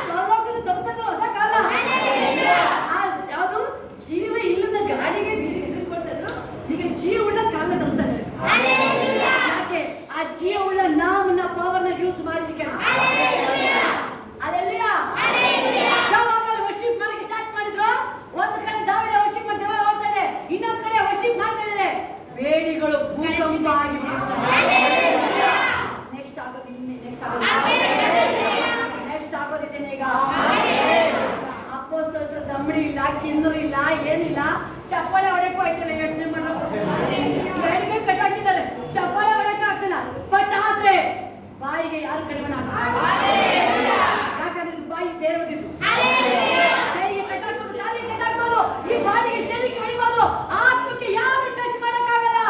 Speaker 1: ಪರಲೋಕದಿಂದ ತರಿಸ್ತಾ ಇದ್ದಾರೆ ಹೊಸ ಕಾಲ. ಯಾವುದು ಜೀವ ಇಲ್ಲದ ಗಾಳಿಗೆ ಎದುರ್ಕೊಳ್ತಾ ಇದ್ರು, ಈಗ ಜೀವ ಉಳ್ಳ ಕಾಲನ ತರಿಸ್ತಾ ಇದ್ದಾರೆ. ಯಾಕೆ? ಆ ಜೀವ ಉಳ್ಳ ನಾಮನ ಪವರ್ನ ಯೂಸ್ ಮಾಡಿದಕ್ಕೆ. ಅಲ್ಲೆಲ್ಲಾ ಯಾವಾಗ ವರ್ಷಿಪ್ ಮಾಡಕ್ಕೆ ಸ್ಟಾರ್ಟ್ ಮಾಡಿದ್ರು, ಒಂದು ಕಡೆ ದಾವಿದ ವರ್ಷಿಪ್ ಮಾಡಿ ದೇವ ಓಡ್ತಾ ಇದೆ, ಇನ್ನೊಂದು ಕಡೆ ವರ್ಷಿಪ್ ಮಾಡ್ತಾ ಇದ್ದಾರೆ. ಬೇಡಿಗಳು ಭೂಕಂಪ ಆಗಿ ನೆಕ್ಸ್ಟ್ ಆಗೋದಿದ್ದೇನೆ ಈಗ. ಅಪೊಸ್ತಲರ ದಮ್ಮಡಿ ಇಲ್ಲ, ಕಿನ್ನರು ಇಲ್ಲ, ಏನಿಲ್ಲ. ಚಪ್ಪಾಳೆ ಹೊಡೆಯಕ್ಕೂ ಆಯ್ತಿಲ್ಲ. ಯೋಚನೆ ಮಾಡೋದು ಬೇಡಿಕೆ ಕಟ್ಟಾಕಿದ್ದಾರೆ, ಚಪ್ಪಾಳೆ ಹೊಡೆಯಕ್ಕೆ ಆಗ್ತಿಲ್ಲ. ಬಟ್ ಆದ್ರೆ ಬಾಯಿಗೆ ಯಾರು ಕಡಿಮೆ ಯಾಕಂದ್ರೆ ಬಾಯಿ ದೇವರದಿದ್ದು. ಕೈಗೆ ಕಟ್ಟಾಕ್ಬೋದು, ಕಾಲಿಗೆ ಕಟ್ಟಾಕ್ಬೋದು, ಈ ಬಾಡಿಗೆ ಶರೀರಕ್ಕೆ ಹೊಡಿಬೋದು, ಆತ್ಮಕ್ಕೆ ಯಾರು ಟಚ್ ಮಾಡಕ್ಕಾಗಲ್ಲ.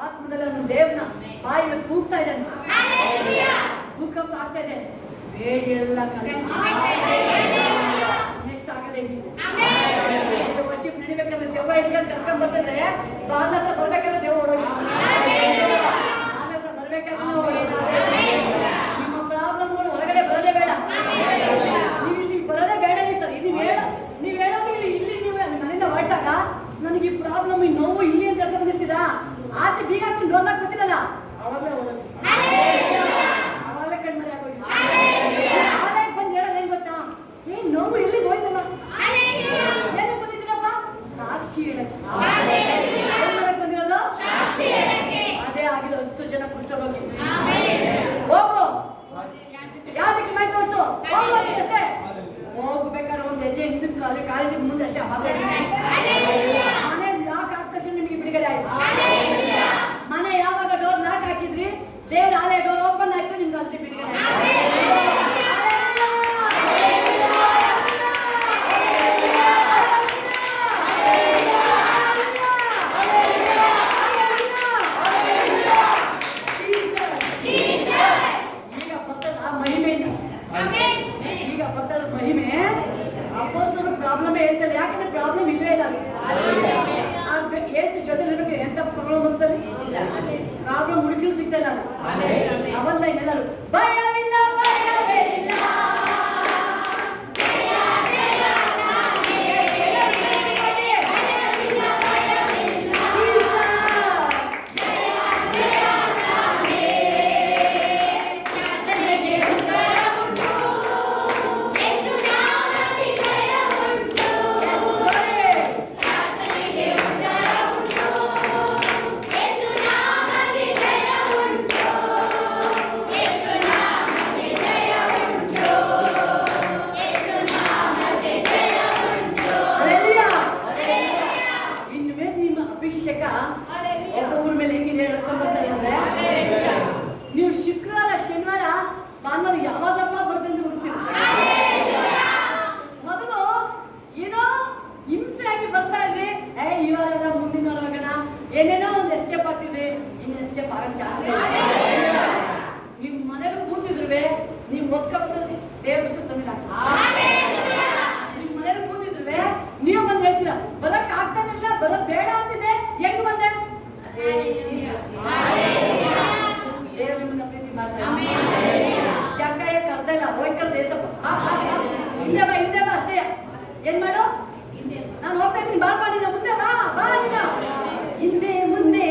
Speaker 1: ಆತ್ಮದಲ್ಲಿ ಅವನು ದೇವನ ಬಾಯಿಗೆ ಕೂಗ್ತಾ ಇದ್ದಾನೆ, ಭೂಕಂಪ ಆಗ್ತಾ ಇದೆ. ಬೇಡಿ ಎಲ್ಲ ನೆಕ್ಸ್ಟ್ ಆಗದೆ ವರ್ಷಿಪ್ ನಡಿಬೇಕಂದ್ರೆ ದೆವ್ವ ಕರ್ಕೊಂಡ್ ಬರ್ತಿದ್ರೆ ಬಾಲ ಹತ್ರ ಬರ್ಬೇಕಾದ್ರೆ ದೇವ್ ಓಡೋಗಿ ಬರ್ಬೇಕಾದ್ರೆ ನಿಮ್ಮ ಪ್ರಾಬ್ಲಮ್ಗಳು ಒಳಗಡೆ ಬರೋದೇ ಬೇಡ. ನೀವು ಇಲ್ಲಿ ಬರೋದೇ ಬೇಡ. ನೀವು ಹೇಳೋದು ಇಲ್ಲಿ ನೀವು ಮನೆಯಿಂದ ಹೊರಟಾಗ ನನಗೆ ಈ ಪ್ರಾಬ್ಲಮ್ ಈ ನೋವು ಇಲ್ಲಿ ಅಂತ ಕರ್ಕೊಂಡ್ ಬಂದಿರ್ತೀರಾ, ಆಚೆ ಬೀಗ ಹಾಕೊಂಡು ಡೋರ್ ಹಾಕಿ ಗೊತ್ತಿರಲ್ಲ, ಅವಾಗಲೇ ಓಡೋದು, ಅವಾಗಲೇ ಕಣ್ಮರೆ ಆಗೋಗಿ ಬಂದು ಹೇಳೋದು ಹೆಂಗ್ ಗೊತ್ತಾ, ನೋವು ಇಲ್ಲಿ ಹೋಯ್ತಲ್ಲ, ಏನಕ್ಕೆ ಬಂದಿದ್ದೀರಪ್ಪ? ಸಾಕ್ಷಿ ಹೇಳಕ್ಕೆ. ಏನ್ ಮಾಡಕ್ ಬಂದಿರೋದು? ಅದೇ ಆಗಿದೆ 10 ಜನ ಕುಷ್ಠರೋಗಿ. ಹೋಗು ಯಾಜಕ ಮೈ ತೋರಿಸು, ಹೋಗು ಅಷ್ಟೇ. ಹೋಗ್ಬೇಕಾದ್ರೆ ಒಂದು ಹೆಜ್ಜೆ ಹಿಂದಿನ ಕಾಲೇಜಿಗೆ ಮುಂದೆ ಅಷ್ಟೇ. ಮನೆ ಲಾಕ್ ಆದ ತಕ್ಷಣ ನಿಮಗೆ ಬಿಡುಗಡೆ ಆಯ್ತು. ಮನೆ ಯಾವಾಗ ಡೋರ್ ಲಾಕ್ ಹಾಕಿದ್ರಿ, ದೇವ್ರ ಆಲಯ ಡೋರ್ ಓಪನ್ ಆಯ್ತು, ನಿಮ್ಗೆ ಅಲ್ಲಿ ಬಿಡುಗಡೆ ಆಯ್ತು. ಈಗ ಬರ್ತದ ಮಹಿಮೆ. ಅಪೋಸ್ತಲರ ಪ್ರಾಬ್ಲಮ್ ಹೇಳ್ತಾರೆ, ಯಾಕಂದ್ರೆ ಪ್ರಾಬ್ಲಮ್ ಇಲ್ಲೇ ಇಲ್ಲ. ಏಸು ಜೊತೆ ಎಂತ ಪ್ರಾಬ್ಲಮ್ ಬರ್ತದೆ, ಪ್ರಾಬ್ಲಮ್ ಹುಡುಕಿರು ಸಿಗ್ತಲ್ಲ. ಅವಲ್ಲ ಎಲ್ಲರೂ ಭಯವಿಲ್ಲ ಭಯವಿಲ್ಲ ಒಬ್ಬೊಬ್ಬರ ಮೇಲೆ ಹೆಂಗಿದೆ ಹೇಳ್ಕೊಂಡ್ ಬರ್ತಾರೆ ಅಂದ್ರೆ, ನೀವು ಶುಕ್ರವಾರ ಶನಿವಾರ ಭಾನುವಾರ ಯಾವಾಗಪ್ಪ ಬರ್ತಂತ ಹುಡುಕ್ತೀರಿ. ಮೊದಲು ಏನೋ ಹಿಂಸೆ ಆಗಿ ಬರ್ತಾ ಇದ್ರಿ, ಈ ವಾರ ಎಲ್ಲ ಮುಂದಿನ ವಾರ ಹೋಗೋಣ, ಏನೇನೋ ಒಂದು ಎಸ್ಕೇಪ್ ಆಗ್ತಿದ್ರಿ, ಇನ್ನು ಎಸ್ಕೇಪ್ ಆಗಕ್ ಚಾನ್ಸ್ ಇಲ್ಲ. ನೀವು ಮನೇಲಿ ಕೂತಿದ್ರುವೆ, ನೀವು ಓದ್ಕೊಬಂದ್ರಿ ದೇವ್ರ ತಂದಿಲ್ಲ. ನಿಮ್ ಮನೇಲಿ ಕೂತಿದ್ರುವೆ ನೀವು ಬಂದು ಹೇಳ್ತೀರಾ, ಬರಕ್ ಆಗ್ತಾನಿಲ್ಲ, ಬರಕ್ ಬೇಡ ಅಂತಿದೆ, ಹೆಂಗ್ ಬಂದೆ? ದೇವ್ರ ನಿಮ್ಮನ್ನ ಪ್ರೀತಿ ಮಾಡ್ತಾರೆ. ಚಕ್ಕಾಯ ಕರ್ದಲ್ಲ, ಹೋಯ್ಕಲ್ ದೇಸಪ್ಪ ಹಿಂದೆ ಬಾ ಅಷ್ಟೇ. ಏನ್ ಮಾಡು, ನಾನು ಹೋಗ್ತಾ ಇದ್ದೀನಿ, ಬಾ ನೀನು ಮುಂದೆ ಬಾ ನೀನು ಹಿಂದೆ ಮುಂದೆ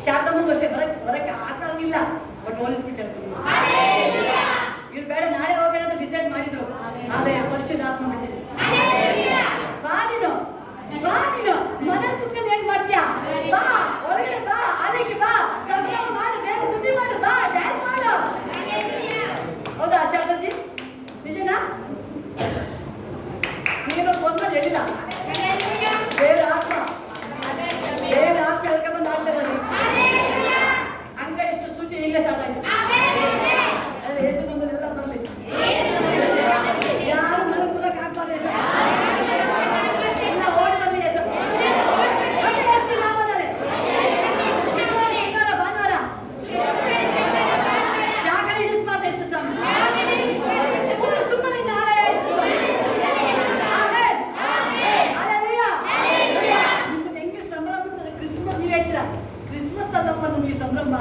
Speaker 1: ಶಾರದಮ್ಮಗೂ ಅಷ್ಟೇ ಬರಕ್ಕೆ ಆಗ್ತಾಗಿಲ್ಲ. ಬಟ್ ಹೋಲಿಸ್ಬಿಟ್ಟು ಇವ್ರು ಬೇಡ ನಾಳೆ ಹೋಗೋಣ ಅಂತ ಡಿಸೈಡ್ ಮಾಡಿದ್ರು. ಆದ್ರೆ ಪರಿಶುದ್ಧಾತ್ಮ ಬಿಟ್ಟಿದ್ರು. ಬಾ ನೀನು ಮನೇಲಿ ಕುತ್ಕೊಂಡು ಹೆಂಗ್ ಮಾಡ್ತೀಯಾ? ಬಾ ಒಳಗಡೆ ಬಾ, ಆಲಯಕ್ಕೆ ಬಾ, ಸಂಭ್ರಮ ಮಾಡು, ದೇವ್ರ ಸ್ತುತಿ ಮಾಡು, ಬಾ ಡ್ಯಾನ್ಸ್ ಮಾಡು. ಹೌದಾ ಶಾರದಾಜಿ? ನಿಜನಾ? ನೀನು ಫೋನ್ ಮಾಡಿ ಹೇಳಿಲ್ಲ. ದೇವ್ರ ಆತ್ಮ ಹೇಳ್ಕೊಂಡ್ಬಂದು ಆಗ್ತಾರೆ. ಅಂಕ ಎಷ್ಟು ಸೂಚಿ ಈಗಲೇ ಸ್ಟಾರ್ಟ್ ಆಯ್ತು. ಅಲ್ಲಿ ಹೆಸರು ಬಂದೆಲ್ಲ ಬರಲಿ, ಯಾರು ಮನೆ ಕೂರಕ್ಕೆ ಆಗ್ಬಾರ್ದು. ಹೆಸರು ಓಡಿ ಬರಲಿ. ಹೆಸರು ಶನಿವಾರ ಭಾನುವಾರ ಜಾಗರಣೆ ಇಡಿಸ್ಬಾರ್ದು. ಹೆಸರು ತುಂಬಲಿ ನಾಳೆ ನಿಮ್ಮನ್ನ ಹೆಂಗೆ ಸಂಭ್ರಮಿಸ್ತಾರೆ. ಕ್ರಿಸ್ಮಸ್ ನೀವು ಹೇಳ್ತೀರಾ, ಕ್ರಿಸ್ಮಸ್ ಅಲ್ಲಪ್ಪ ನಮಗೆ ಸಂಭ್ರಮ,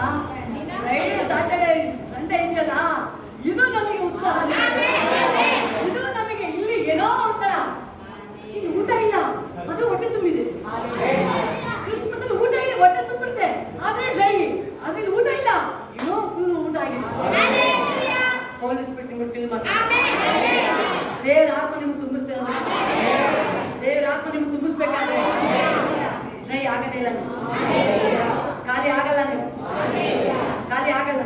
Speaker 1: ಫ್ರೈಡೆ ಸಾಟರ್ಡೆ ಸಂಡೇ ಇದೆಯಲ್ಲ, ಇದು ನಮಗೆ ಉತ್ಸಾಹ. ಇದು ನಮಗೆ ಇಲ್ಲಿ ಏನೋ ಒಂಥರ ಇಲ್ಲಿ ಊಟ ಇಲ್ಲ, ಅದು ಹೊಟ್ಟೆ ತುಂಬಿದೆ. ಕ್ರಿಸ್ಮಸ್ ಅಲ್ಲಿ ಊಟ ಇಲ್ಲ, ಹೊಟ್ಟೆ ತುಂಬಿರುತ್ತೆ, ಆದ್ರೆ ಡ್ರೈ. ಅದ್ರಲ್ಲಿ ಊಟ ಇಲ್ಲ, ಏನೋ ಫುಲ್ ಊಟ ಆಗಿದೆ. ಹೋಲಿಸ್ಬಿಟ್ಟು ನಿಮ್ಗೆ ಫೀಲ್ ಮಾಡ್ತಾರೆ. ದೇವ್ರ ಆತ್ಮ ನಿಮ್ಗೆ ತುಂಬಿಸ್ತೇನೆ. ದೇವ್ರ ಆತ್ಮ ನಿಮ್ಗೆ ತುಂಬಿಸ್ಬೇಕಾದ್ರೆ ಡ್ರೈ ಆಗದೇ ಇಲ್ಲ, ಖಾಲಿ ಆಗಲ್ಲ, ನೀವು ಖಾಲಿ ಆಗಲ್ಲ.